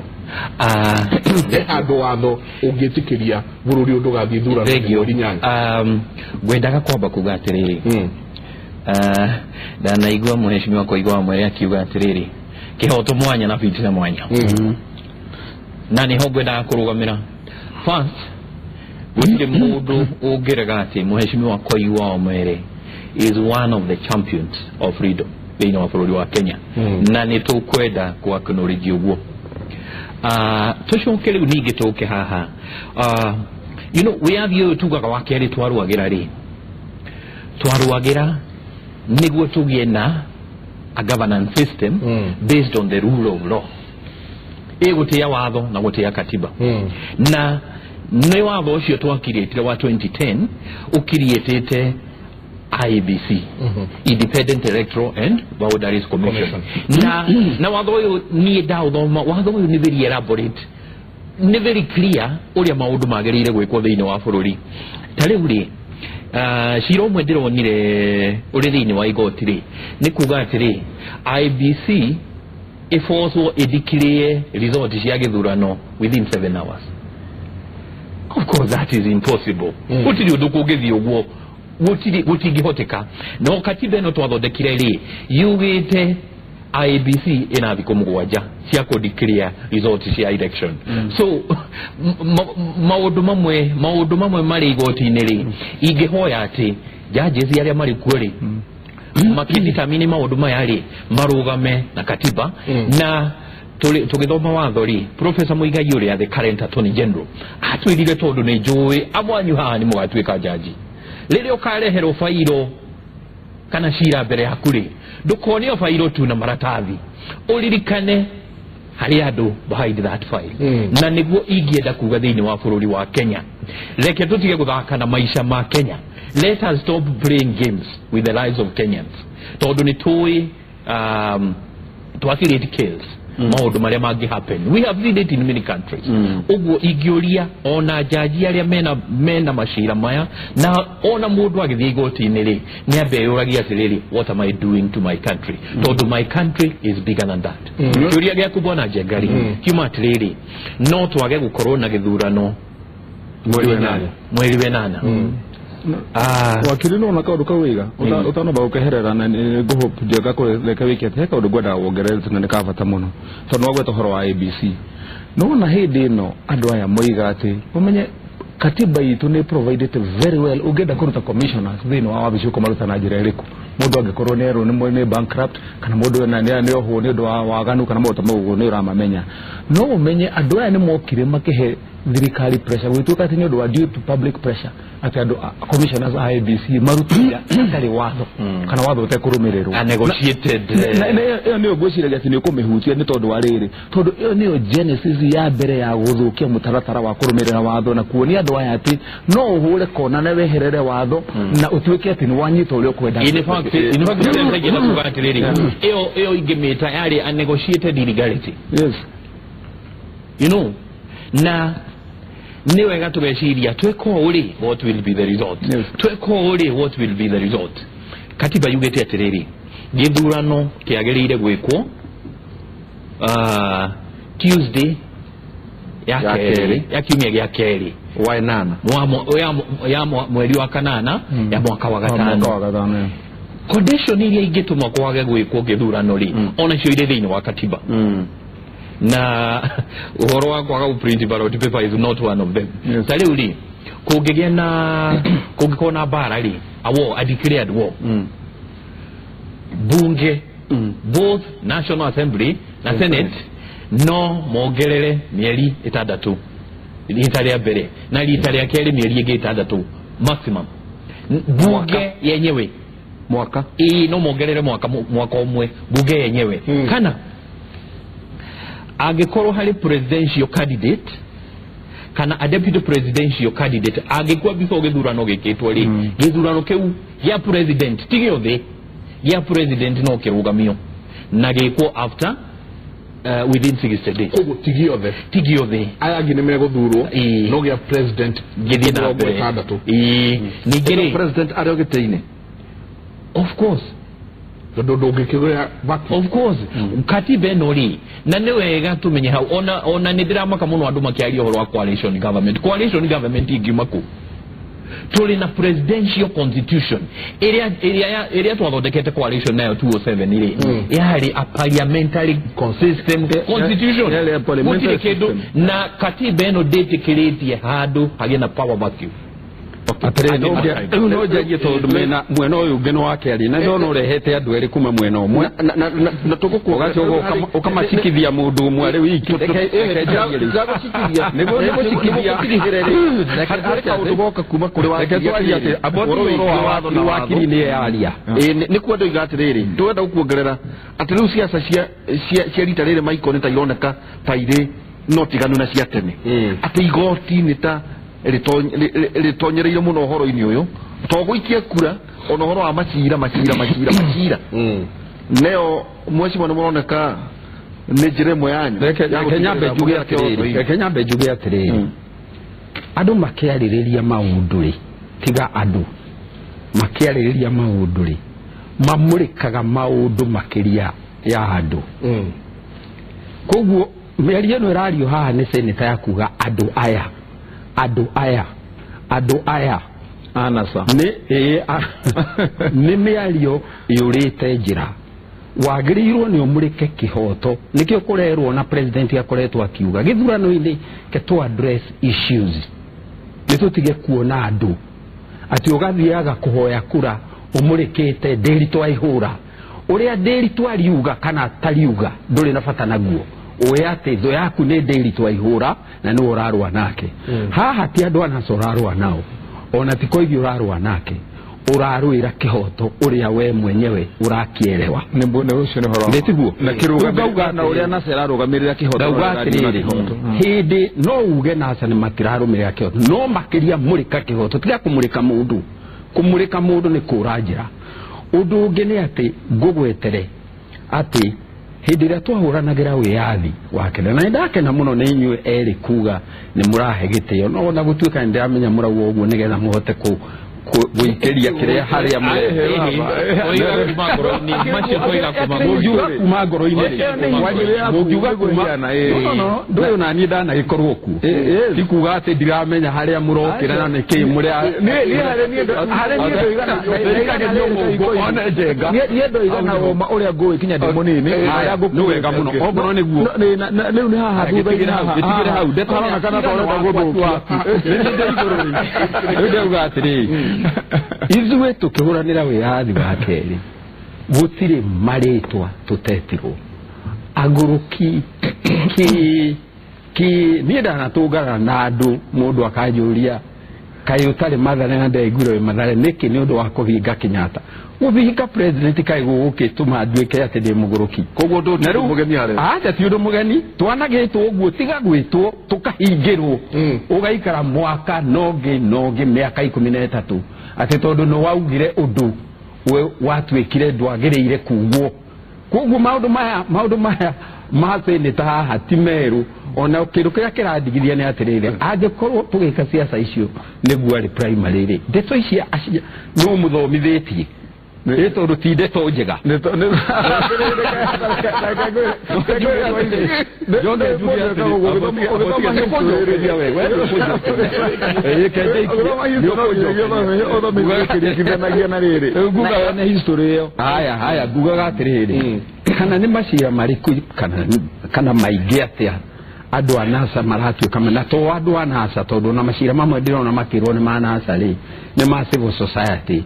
andu watho ungitikiria bururi undu gathi ithurano rinyanga gwendaga kwamba kuga atiriri ndanaigua mheshimiwa Koigo Wamwere akiuga atiriri kihoto mwanya na fitina mwanya na niho gwendaga kurugamira first gutire mundu ungiraga ati mheshimiwa Koigo Wamwere is one of the champions of freedom thĩinĩ wa bũrũri wa Kenya na nĩ tũkwenda kwakanũrithia ũguo tũcoke rĩu ningĩ tũke haha you know wĩathio tugaga wa kerĩ twarũagĩra nĩguo tũgĩe na a governance system based on the rule of law ĩgũtĩa watho na gũtĩa katiba na nĩ watho ũcio twakiriĩtire wa 2010 ũkiriĩtĩte IEBC Independent Electoral and Boundaries Commission na watho uyu ni ndathoma watho uyu ni very elaborate ni very clear uria maundu magirire gwikwo thiini wa bururi tariu ri cira umwe ndironire uri thiini wa igoti ri ni kuga atiri IEBC iforcwo ideclare result cia githurano within 7 hours. Of course that is impossible. Gutiri undu kungithi uguo gutingihoteka. No katiba ino twathondekire ri yugite IEBC ina thikũ 7 cia ku declare result cia election. So maundu mamwe mari igoti-ini ri ingihoya ati judges aria mari kuo ri makidetermine maundu maya ri marugame na katiba na tugithoma watho ri Professor Muigai uria the current Attorney General atwirire tondu ni njui amwanyu haha ni mugatuika jaji riria ukareherwo fairo kana shira mbere yaku ri ndukonio fairo tu na maratathi uririkane hari andu behind that file na niguo ingienda kuga thiini wa bururi wa Kenya reke tutige guthaka na maisha ma Kenya. Let us stop playing games with the lives of Kenyans. Tondu ni tui to affiliate kills maundu maria mangi happen. We have seen it in many countries. Uguo igioria ona jaji aria mena mashira maya na ona mundu agithie igoti-ini ri ni ambe yuragia atiriri, what am I doing to my country? Tondu my country is bigger than that. Kiuria giaku bwana Jengari kiuma atiriri, no twage gukorwo na githurano mweri wenana. wakiri no nakaundu kawiga utano ba ukeherera na nguhope njega kureka wiki ati kaundu gwenda wongerere na nikabata muno tondu wagweta horo wa ABC no na hindi no andu aya moiga ati umenye katiba itu ni provided very well ugenda kuruta commissioners thini wa wabici kumaruta na njira iriku mundu angikorwo ni ero ni bankrupt kana mundu ni oho ni ndu wa waganu kana mundu tamugo ni uramamenya no umenye andu aya ni mokire makihe thirikari pressure gwituka ati ni ndu wa due to public pressure ati andu commissioners IEBC marutia atari watho kana watho utekurumirirwo negotiated na ni ogwiciragia ati ni kumihutia ni tondu wa riri tondu iyo ni genesis ya mbere ya guthukia mutaratara wa kurumirira watho na kuonia andu aya ati no uhure kona na weherere watho na utuike ati ni wanyita urio kwenda. In fact ngina kuga atiriri iyo ingimita yari a negotiated illegality. Yes, you know, na ni wega tugeciria tweko uri what will be the result. Tweko uri what will be the result. Katiba yugete atiriri githurano kiagirire gwikwo Tuesday ya kiumia gya keri wa enana ya mweri wa kanana ya mwaka wa gatano. Condition iria ingituma kwage gwikwo githurano ri ona cio ire thiini wa katiba na uhoro wa kwaga uprint ballot paper is not one of them. Tari uri kugigia na kugikona bara ri a declared war bunge both National Assembly na Senate no mongerere mieri 6 rita ria mbere na rita ria keri mieri ingi 6 maximum. Bunge yenyewe mwaka no mongerere mwaka umwe bunge yenyewe kana agikorwo hari presidential candidate kana a deputy presidential candidate agikwa before githurano gikitwo ri githurano keu ya president tigio ya president no kirugamio na gikwo after within 60 days. Kogo tigio the aya ginemere guthurwo no gya president githina gitandatu nigiri president arogiteine of course of course katiba eno ri na ni wega tumenye hau ona nidiramaka muno andu makiaria horo wa coalition government ingimaku tuli na presidential constitution area twathondekete coalition nayo 207 iri yari a parliamentary system constitution mutire kindu na katiba eno detikiritie handu hagi na power vacuum atire no jagie tondu mwena uyu ngeno wake ari na no urehete andu eri kuma mwena umwe na tugukuga ukamashikithia mundu umwe ari wiki nego utugoka kuma kuri wakiri ni yaria ni kwenda igatiriri twenda gukuongerera ati riu siasa cia rita riri maiko ni ta ironeka ta iri no tiganu na cia tene ati igoti ni ta ritonyereire muno horo-ini uyu to gwikia kura ona horo wa macira neo mweciwa ni muroneka ni njira imwe yanyu Kenya mbe atiriri andu makiaririria maundu ri tiga andu makiaririria maundu ri mamurikaga maundu makiria ya andu koguo mĩario ĩno ĩrario haha nĩ seneta ya kuga andũ aya anasa nĩ mĩario yũrĩte njĩra wagĩrĩirwo nĩ ũmũrĩke kĩhoto nĩkĩo kũrerwo na president akoretwo akiuga gĩthurano-inĩ ke to address issues nĩ tũtige kuona andũ atĩ ũgathiaga kũhoya kura ũmũrĩkĩte Ndĩritũ Aihũra ũrĩa Ndĩritũ ariuga kana tariuga ndũrĩ na bata naguo oya atĩ thũ yaku nĩ Ndĩritũ Aihũra na nĩ ũrarũa nake haha ti andũ anaco ũrarũa nao ona ti koigi ũrarũa nake ũrarũĩra kĩhoto ũrĩa we mwenyewe ũrakĩelewa nĩtiguo na kĩrũgamĩrĩra na ũrĩa nasa ĩrarũgamĩrĩra kĩhoto hĩndĩ no uge nasa nĩ matirarũmĩrĩra kĩhoto no makĩria mũrĩka kĩhoto tiga kũmũrĩka mũndũ nĩ kũra njĩra ũndũ ũngĩ nĩ atĩ ngũgwetere atĩ hĩndĩ ĩrĩa twahũranagĩra wĩyathi wakena na nĩndakena mũno nĩ inyuĩ erĩ kuga nĩ mũrahe gĩtĩo no na gũtuĩka nĩ ndĩramenya mũrauga ũguo nĩgetha mũhote gũikĩria kĩrĩa harĩa kuma ngoro-inĩ ndũyũ na niĩ ndanagĩkorwo kuo ti kuga atĩ ndiramenya harĩa mũrokĩra na nĩkĩĩ nĩendoigana ũma ũrĩa ngũĩ kinya ndĩ mũnini nĩ wega mũno ongorwo nĩguo rĩu nĩ haha gĩtigĩre hau ndetaronekana twarenda gũthũkia rĩu ndauga atĩrĩ ithuĩ tũkĩhũranĩra wĩyathi wa kerĩ gũtirĩ marĩtwa tũtetirwo agũrũki niĩ ndanatũngana na andũ mũndũ akanjũria kaĩ ũtarĩ Mathare na ndaiguire wĩ Mathare nĩkĩ nĩ ũndũ wa kũhinga Kenyatta gũthinga president kaĩ gũgũkĩtũma nduĩke atĩ ndĩ mũgũrũki koguo ndũ mũgeni harĩ aca ti ũndũ mũgeni twanagĩtwo ũguo tiga gwĩtwo tũkahingĩrwo ũgaikara mwaka nongĩ mĩaka 13 atĩ tondũ nĩ waugire ũndũ watuĩkire ndwagĩrĩire kugwo koguo maũndũ maya ma seneta haha ti merũ ona kĩndũ kĩrĩa kĩrandigithia nĩ atĩrĩrĩ angĩkorwo tũgĩka ciaca icio nĩguo arĩ primary rĩ ndeto ici no mũthomithĩtie nĩ tondũ ti ndeto njega haya ngugaga atĩrĩrĩ kana nĩ macira marĩkũ kana maingĩ atĩa andũ a NASA maratuĩka na to andũ a NASA tondũ na macira mamwe ndĩrona makĩrwo nĩ ma NASA rĩ nĩ ma civil society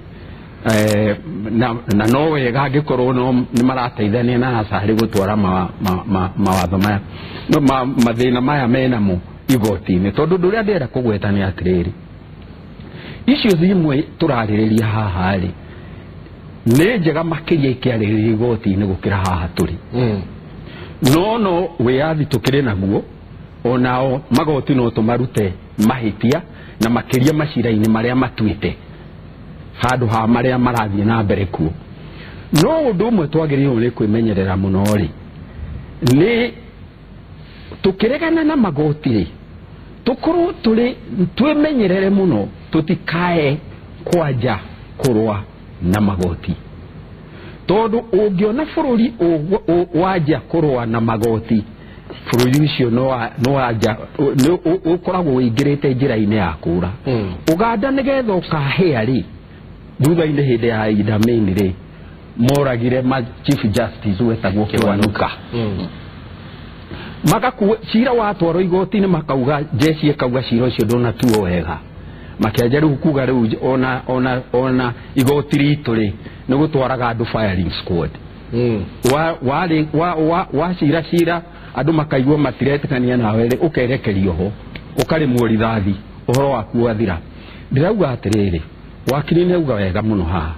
na no wega angĩkorwo nĩ marateithania na NASA harĩ gũtwara mawatho maya mathĩna maya menamo igoti-inĩ tondũ ũndũ ũrĩa ndĩrenda kũgweta nĩ atĩrĩrĩ icio imwe tũrarĩrĩria haha rĩ nĩ njega makĩria ikĩarĩrĩria igoti-inĩ gũkĩra haha tũrĩ no wĩyathi tũkĩrĩ naguo onao magoti no tũmarute mahĩtia na makĩria macira-inĩ marĩa matuĩte handũ ha marĩa marathiĩ na mbere kuo no ũndũ ũmwe twagĩrĩirwo nĩ kwĩmenyerera mũno rĩ nĩ tũkĩregana na magoti rĩ tũkorwo twĩmenyerere mũno tũtikae kwanja kũrũa na magoti tondũ ũngĩona bũrũri wanja kũrũa na magoti bũrũri ũcio no wanja ũkoragwo wĩingĩrĩte njĩra-inĩ ya kũra Uganda nĩgetha ũkahĩa rĩ thutha-inĩ hĩndĩ ya Idi Amin rĩ moragire chief justice wetagwo Kiwanuka magakuo cira watwarwo igoti-inĩ makauga jeshi ĩkauga cira ũcio ndũnatuo wega makĩanjia rĩu kuga rĩu ona igoti ritũ rĩ nĩ gũtwaraga andũ firing squad wacira andũ makaigua matiretĩkania nawe rĩ ũkerekerio ho ũkarĩmwo rithathi ũhoro waku wathira ndĩrauga atĩrĩrĩ wakiri nĩ auga wega mũno haha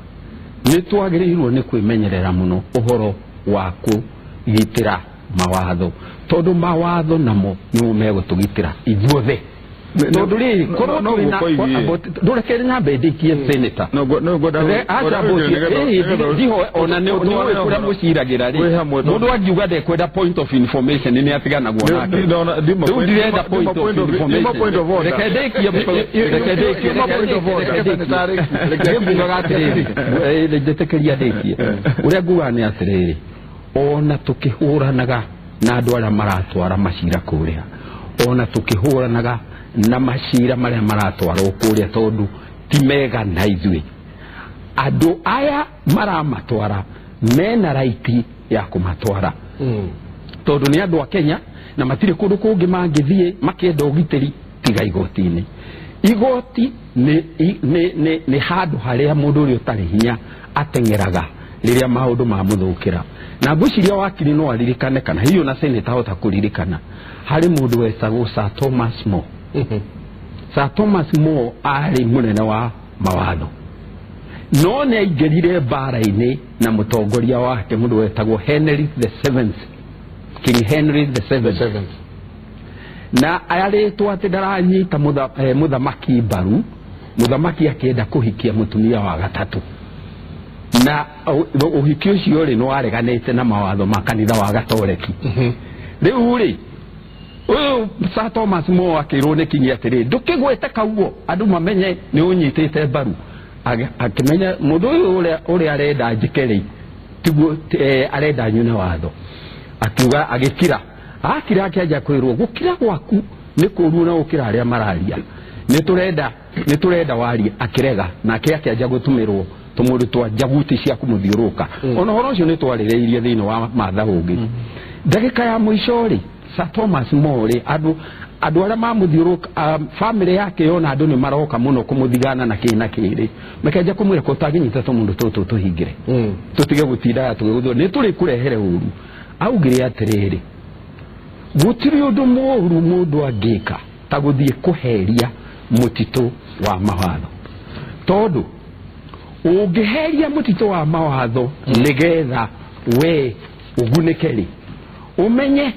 nĩ twagĩrĩirwo nĩ kwĩmenyerera mũno ũhoro wa kũgitĩra mawatho tondũ mawatho namo nĩmo megũtũgitĩra ithuothe tondũ rĩrĩ korwo ndũrekere nyambe ndĩkie seneta ona nĩ kũrĩa mũciragĩra rĩ mũndũ angiuga ndekwenda point of information nĩ atiganagwo nake rĩu ndirenda point of information reke ndĩkie ngugaga atĩrĩrĩ njĩtĩkĩria ndĩkie ũrĩa ngugaga nĩ atĩrĩrĩ ona tũkĩhũranaga na andu aria maratwara macira kuria ona tukihuranaga na macira maria maratwarwo kuria tondu ti mega na ithui andu aya maramatwara mena raiti ya kumatwara tondu ni andu a Kenya na matire kundu kungi mangithie makienda ugitiri tiga igoti-ini igoti ni handu haria mundu uri utari hinya atengeraga riria maundu mamuthukira na ngwiciria wakiri no aririkane kana hiyo na seneta hota kuririkana hari mundu wetagwo Sir Thomas More Sir Thomas More ari munene wa mawatho no ne aigerire bara-ini na mutongoria wake mundu wetagwo Henry the 7th King Henry the 7th na ayaritwo ati ndaranyita muthamaki mbaru muthamaki akienda kuhikia mutumia wa gatatu na uhiki ucio ri no wareganite na mawatho ma kanitha wa Gatoreki riu ri uyu Sir Thomas More akirwo ni kinyi atiri ndukigwete kaugo andu mamenye ni unyitite mbaru akimenya mundu uyu arenda njikeri tiguo arenda nyune watho akiuga agikira akira akiaja kwirwo gukira gwaku ni kuru na gukira aria mararia ni turenda waria akirega na akiaja gutumirwo tumudu twa jaguti cia kumuthiuruka ona horo cio ni twarireirie thiini wa matha ungi ndagika ya muico ri Sir Thomas More andu aria mamuthiuruka family yake yona andu ni maroka muno kumuthigana na kina kiri mekeja kumwira ko taginyita tumundu tutu tuhingire tutige gutinda tugutho ni turi kurehere uru augire atiriri gutiri undu moru mundu angika ta guthie kuheria mutito wa mawatho tondu ungiheria mutito wa mawatho nigetha we ugunekeri umenye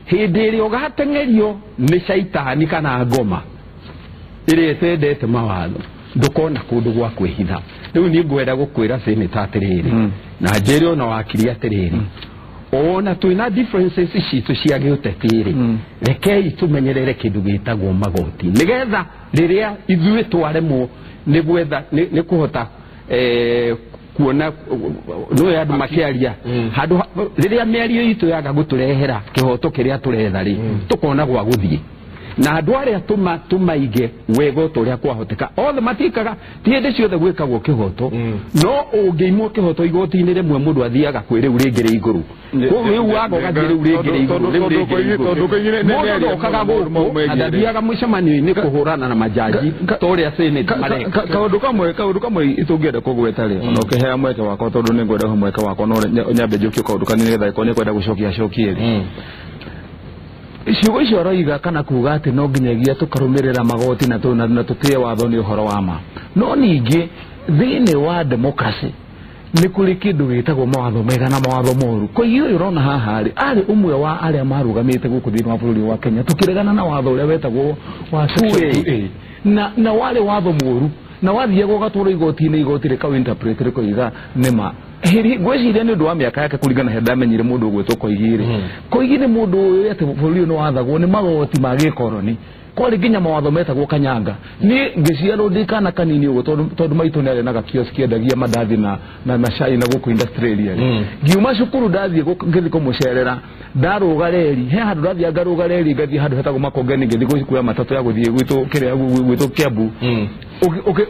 hindi iri ugatengerio ni shaitani kana ngoma iri etendete mawatho ndukona kundu gwa kwihitha riu ni ngwenda gukwira seneta atiriri na njiri ona wakiri atiriri ona twina differences citu cia giutetiri rekei tumenyerere kindu gitagwo magoti nigetha riria ithuĩ twaremwo ni gwetha ni kuhota kuona no andu makiaria handu riria miario itu yaga guturehera kihoto kiria turetha ri tukona gwa guthie na andu aria tumaige wego turia kwahoteka othe matikaga tiende ciothe gwikagwo kihoto no ungiimwo kihoto igoti-ini rimwe mundu athiaga kwire urengere iguru riu wago gathire urengere iguru mundu okaga guku athiaga mucemanio-ini kuhurana na majaji toria senate mareka kaundu kamwe itungienda kugweta ri ona ukihea mweke wako tondu ni ngwenda mweke wako no nyambe njukio kaundu kanini getha ikone kwenda gucokia ri ciugo icio aroiga kana kuga ati no nginyagia tukarumirira magoti na tutie watho ni uhoro wa ma no ningi thiini wa democracy ni kuri kindu gitagwo mawatho mega na mawatho moru ko iyo urona haha ari umwe wa aria marugamite guku thiini wa bururi wa Kenya tukiregana na watho uria wetagwo wa section na wale watho moru na wathie gũgatũra igoti-inĩ igoti rĩkau interpret rĩkoiga nĩma ngwĩciria nĩ ũndũ wa mĩaka yake kũringana hĩndĩ ndamenyire mũndũ ũgwĩtwo Koigi-rĩ Koigi nĩ mũndũ ũyũ atĩ bũrũri ũyũ nĩ wathagwo nĩ magoti ma gĩkoroni kwarĩ nginya mawatho metagwo kanyanga niĩ ngĩciarwo ndĩ kana kanini ũguo tondũ maitũ nĩ arĩ na gakioski endagia mandathi na macai na gũkũ industry area ngiuma cukuru ndathiĩ ngĩthiĩ kũmũcerera ndarũga reri he handũ ndathiĩ ngarũga reri ngathiĩ handũ hetagwo Makongeni ngĩthiĩ kuoya matatũ ya gũthiĩ gwitũ Kiambu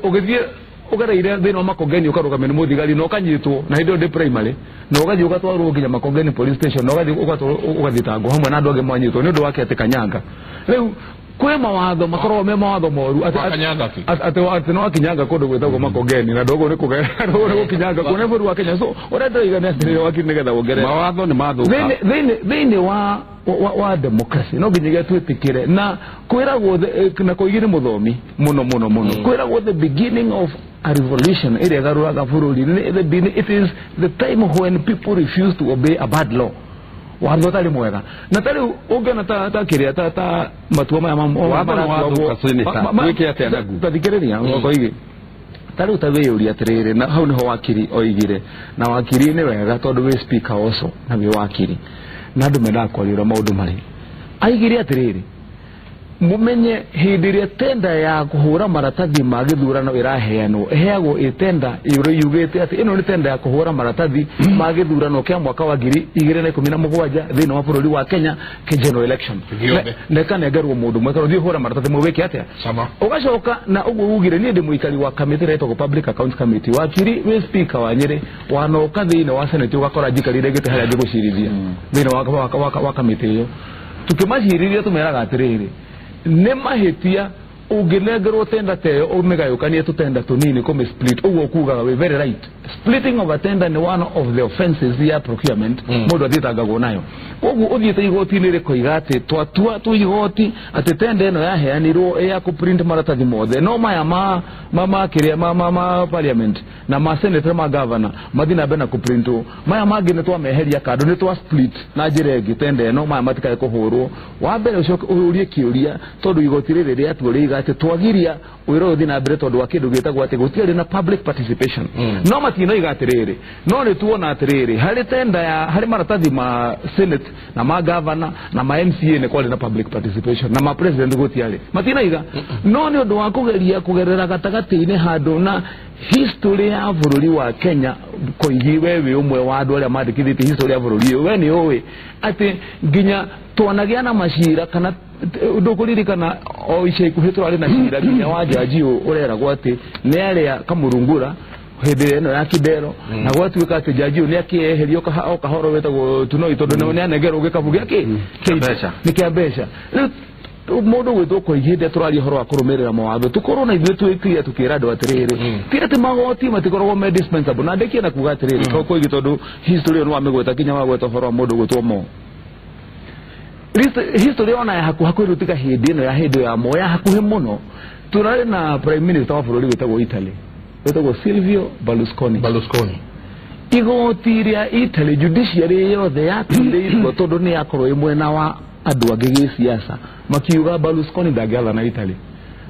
ũgĩthiĩ ugereire thĩinĩ wa Makongeni ũkarũgamio nĩ mũthigari na ũkanyitwo na hĩndĩ ĩyo ndĩ primary na ũgathiĩ ũgatwarwo nginya Makongeni police station na ũgathitangwo hamwe na andũ angĩ mwanyitwo nĩ ũndũ wake atĩ kanyanga rĩu kwĩ mawatho makoragwo me mawatho moru atĩ no akinyanga kũndũ gwĩtagwo Makongeni na ndogo nĩ gũkinyanga kuona bũrũri wa Kenya so ũrĩa ndĩroiga nĩ atĩrĩrĩ wakiri nĩgetha wongerere mawatho nĩ mathũka thĩinĩ wa democracy no nginyagia twĩtĩkĩre na kwĩragwo na Koigi nĩ mũthomi mũno kwĩragwo the beginning of a revolution ĩrĩa ĩgarũraga bũrũri it is the time when people refuse to obey a bad law watho tari mwega na tari ungena ta kiria ta matua maya watho wiki ate anagu tathikiriria Koigi tari utaweyuria atiriri na hau niho wakiri oigire na wakiri ni wega tondu we speaker also na we wakiri na andu menda kwarira maundu mari aigire atiriri mumenye hindiria tenda ya kuhura maratathi ma githurano iraheanwo heagwo itenda yugite ati ino ni tenda ya kuhura maratathi ma githurano kia mwaka wa 2017 thini wa bururi wa Kenya ke general election nekane garwo mundu mwekaro thi hura maratathi mweke atia ugacoka na ugu ugire ni ndi muikari wa committee reto public account committee wakiri we speaker wa Nyeri wanoka thini wa senate ugakora jikarire gite haria gigucirithia thini wa committee yo tukimashiriria tumeraga atiriri ne mahetia uginegerwo tenda teo umegayukanie tutenda tunini kome split ugo kugaga we very right splitting of a tender ni one of the offenses ya procurement modu athitangagwo nayo ugu uthiite igoti ni rikoigate twatua tu igoti ati tenda eno yaheanirwo ya ku print maratathi mothe no maya mama kiria mama parliament na ma senator ma governor mathina bena ku print maya mangi ni twameheria kado ni twa split na jiregi tenda eno maya matikae kuhurwo wa mbere ucoke urie kiuria tondu igoti riri ria tuoriga ati twagiria wiro thina mbere tondu wa kindu gitagwo ati gutiari na public participation no matino igatiriri no ni tuona atiriri hari tenda ya hari maratathi ma senate na ma governor na ma MCA ne kwali na public participation na ma president gutiari matina iga no ni undu wa kugeria kugerera gatagati-ini handu na history ya bururi wa Kenya koigi wewe umwe wa andu aria mandikithite history ya bururi we ni owe ati nginya twanagia na mashira kana ndukuririkana o ice ikuhitwa ari na shira nginya wa jaji urera gwati ni aria kamurungura hede eno ya kidero na gwatuika ati jaji ni akieherio kahoro wetagwo tunoi tondu ni anegero gikabugi aki ni kia besha mundu gwitwo ko iginde turari horo akurumirira mawatho tukorwo na ithuĩ twikire tukira andu atiriri tira ti magoti matikoragwo me dispensable na ndekia na kuga atiriri ko igi tondu history no amegweta kinya wa gweta horo mundu gwitwo mo history ona ya hakuhi rutika hindi ino ya hindi ya moya hakuhi muno turari na prime minister wa bururi wetagwo Italy wetagwo Silvio Berlusconi igoti ria Italy judiciary yothe yatirĩirwo tondu ni yakorwo imwena wa andu angĩ siasa makiuga Berlusconi ndagiatha na Italy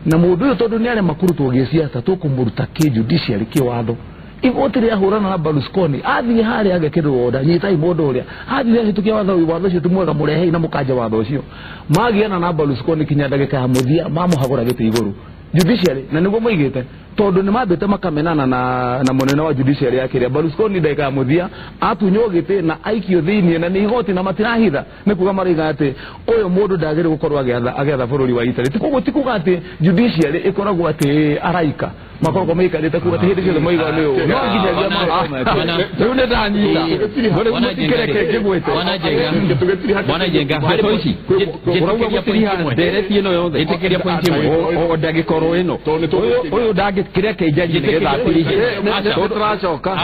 na mundu uyu tondu ni ari makurutwo gĩsiasa tukumuruta ki judiciary kiwatho igoti ria hurana na Berlusconi athi hari agekirwo oda nyitai mundu uria athi hitukia watho ucio tumwega murehe na mukanja watho ucio magiana na Berlusconi kinya ndagika ya muthia mamuhagura gite iguru judiciary na niguo moigite tondu ni mambite makamenana na munene wa judiciary yake Berlusconi ndagika ya muthia atunyogite na aikio thiini na ni igoti na matirahitha ni kuga mariga ati uyu mundu ndagire gukorwo agetha bururi wa Italy tikuga ati judiciary ikoragwo ati araika makorwo meikarite kuga ati hindi ciothe moiga ni uyu no nginya riu ni ndanyita wanajenga hato ici ndereti ino yothe itikiria pointi imwe ndagikorwo ino uyu ndagikiria kenjaji nigetha atirihe turacoka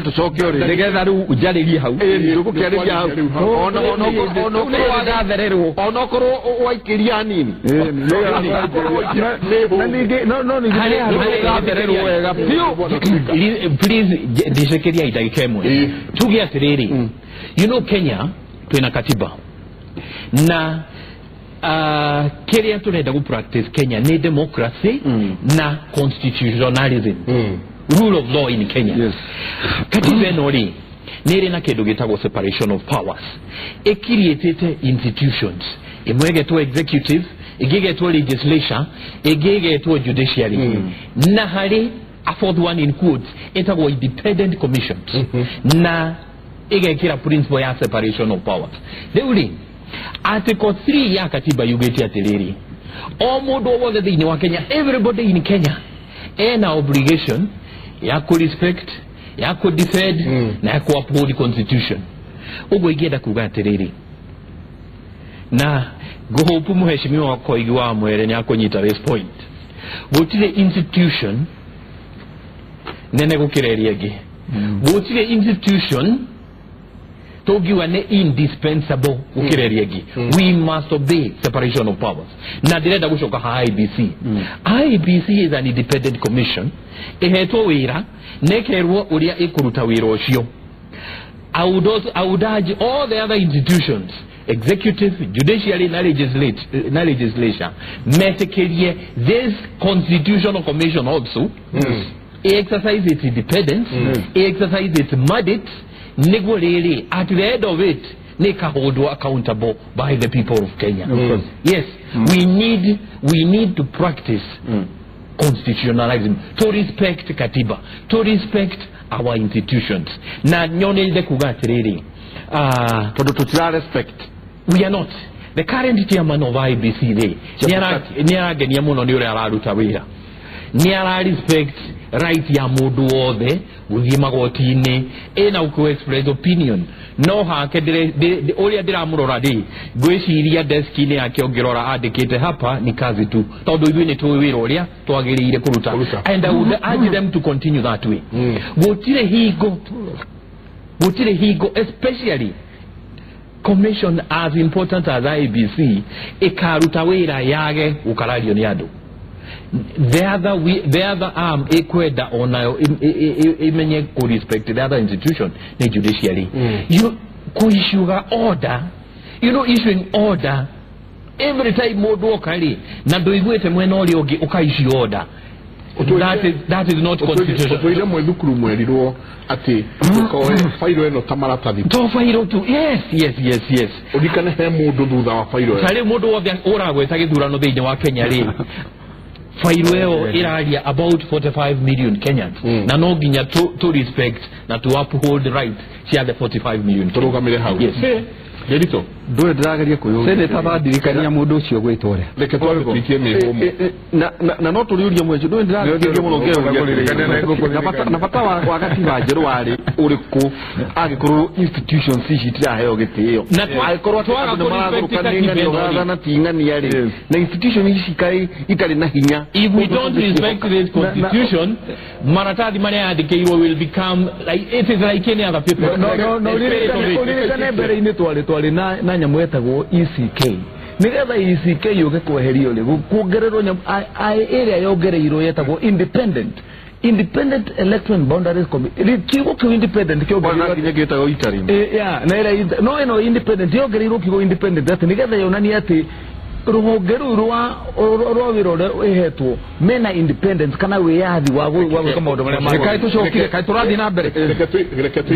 tucoke uri nigetha riu njaririe hau tugukiariria hau ona korwo waikiria nini please ndicekeria idagika imwe tuge atiriri you know Kenya twina katiba na kiria turenda gu practice Kenya ni democracy na constitutionalism rule of law in Kenya katiba eno ri niri na kindu gitagwo separation of powers created institutions imwegetwo executive igigetwo legislature igigetwo judiciary na hari a fourth one in quotes etagwo independent commissions na igekira principle ya separation of powers deuli article 3 ya katiba yugeti atiriri o mundu wothe thiini wa Kenya everybody in Kenya ena obligation ya ku respect ya ku defend na ya ku uphold the constitution ugo igenda kuga atiriri na gohopu muheshimiwa wa koigi wa mwere ni akonyita this point gutire institution nene gukireria gi gutire institution togiwa ne indispensable gukireria gi we must obey separation of powers na direnda gucoka ha IBC IBC is an independent commission ehetwo wira nekerwo uria ikuruta wira ucio I would urge all the other institutions executive, judiciary, na legislature metekerie this constitutional commission also exercise its independence exercise its mandate negolele at the end of it ne ka hold accountable by the people of Kenya. Yes, we need to practice constitutionalism, to respect katiba, to respect our institutions. Na nyone ile kugatiriri to respect. We are not. The current chairman of IBC niaragenia muno ni ure araruta wira. Niara respect right ya mundu wothe guthie magoti-ini ena uko express opinion. No hake uria ndiramurora ri gwiciria desk-ini yake ongirora andikite hapa ni kazi tu tondu ithui ni tuwi wira uria twagiriire kuruta, and I would urge them to continue that way. Gutire higo especially commission as important as IBC ikaruta wira yage ukarario ni andu. The other arm ekweda onayo imenye ku respect the other institution the judiciary. You issue order, issuing order every time modu okali na ndo igwete mwena oli ogi ukaissue order. That is not constitutional. Otoire mwethukuru mwerirwo ati koe fairo eno tamaratathi to fairo tu. Yes odikane he mundu thutha wa fairo eno tari mundu wothe uragweta githurano thiini wa Kenya ri fairo eo iraria about 45 million Kenyans na no ginya to respect na to uphold right cia the 45 million turugamire hau. Yes Gerito Ndore ndirageria kuyo Senator badirikania mundu ucio gwitore reke twabikie mihumo na no turiuria mwejo ndore ndirageria muno ngero na bata wa gatiba njeru wari uriku agikorwo institutions ici tiraheo gitio na agikorwo twaga kuringa na tingania ri na institution ici kai itari na hinya. If we don't respect this constitution, maratathi maria andikirwo will become like it is like any other people. No ririkane mbere ini twari na nyamu etagwo ECK nigetha ECK yuge kweherio ri kuongererwo nyamu area yongereirwo yetagwo independent election boundaries committee kigo kigo independent kiongereirwo kinya gitagwo itari na ere no eno independent yongereirwo kigo independent ati nigetha yonani ati ruhonge rwa wiro ehetwo mena independence kana wiyathi wa gwika maundu maria ma kai tucokire kai turathi na mbere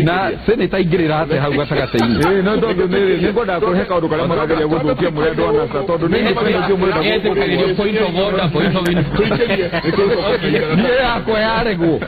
na senator ingirira ate hau gatagata-ini no tondu ni ngoda kuhe kaundu karia marageria guthukia murendo ona sa tondu ni independence yo murendo point of order ni yakwa yaregwo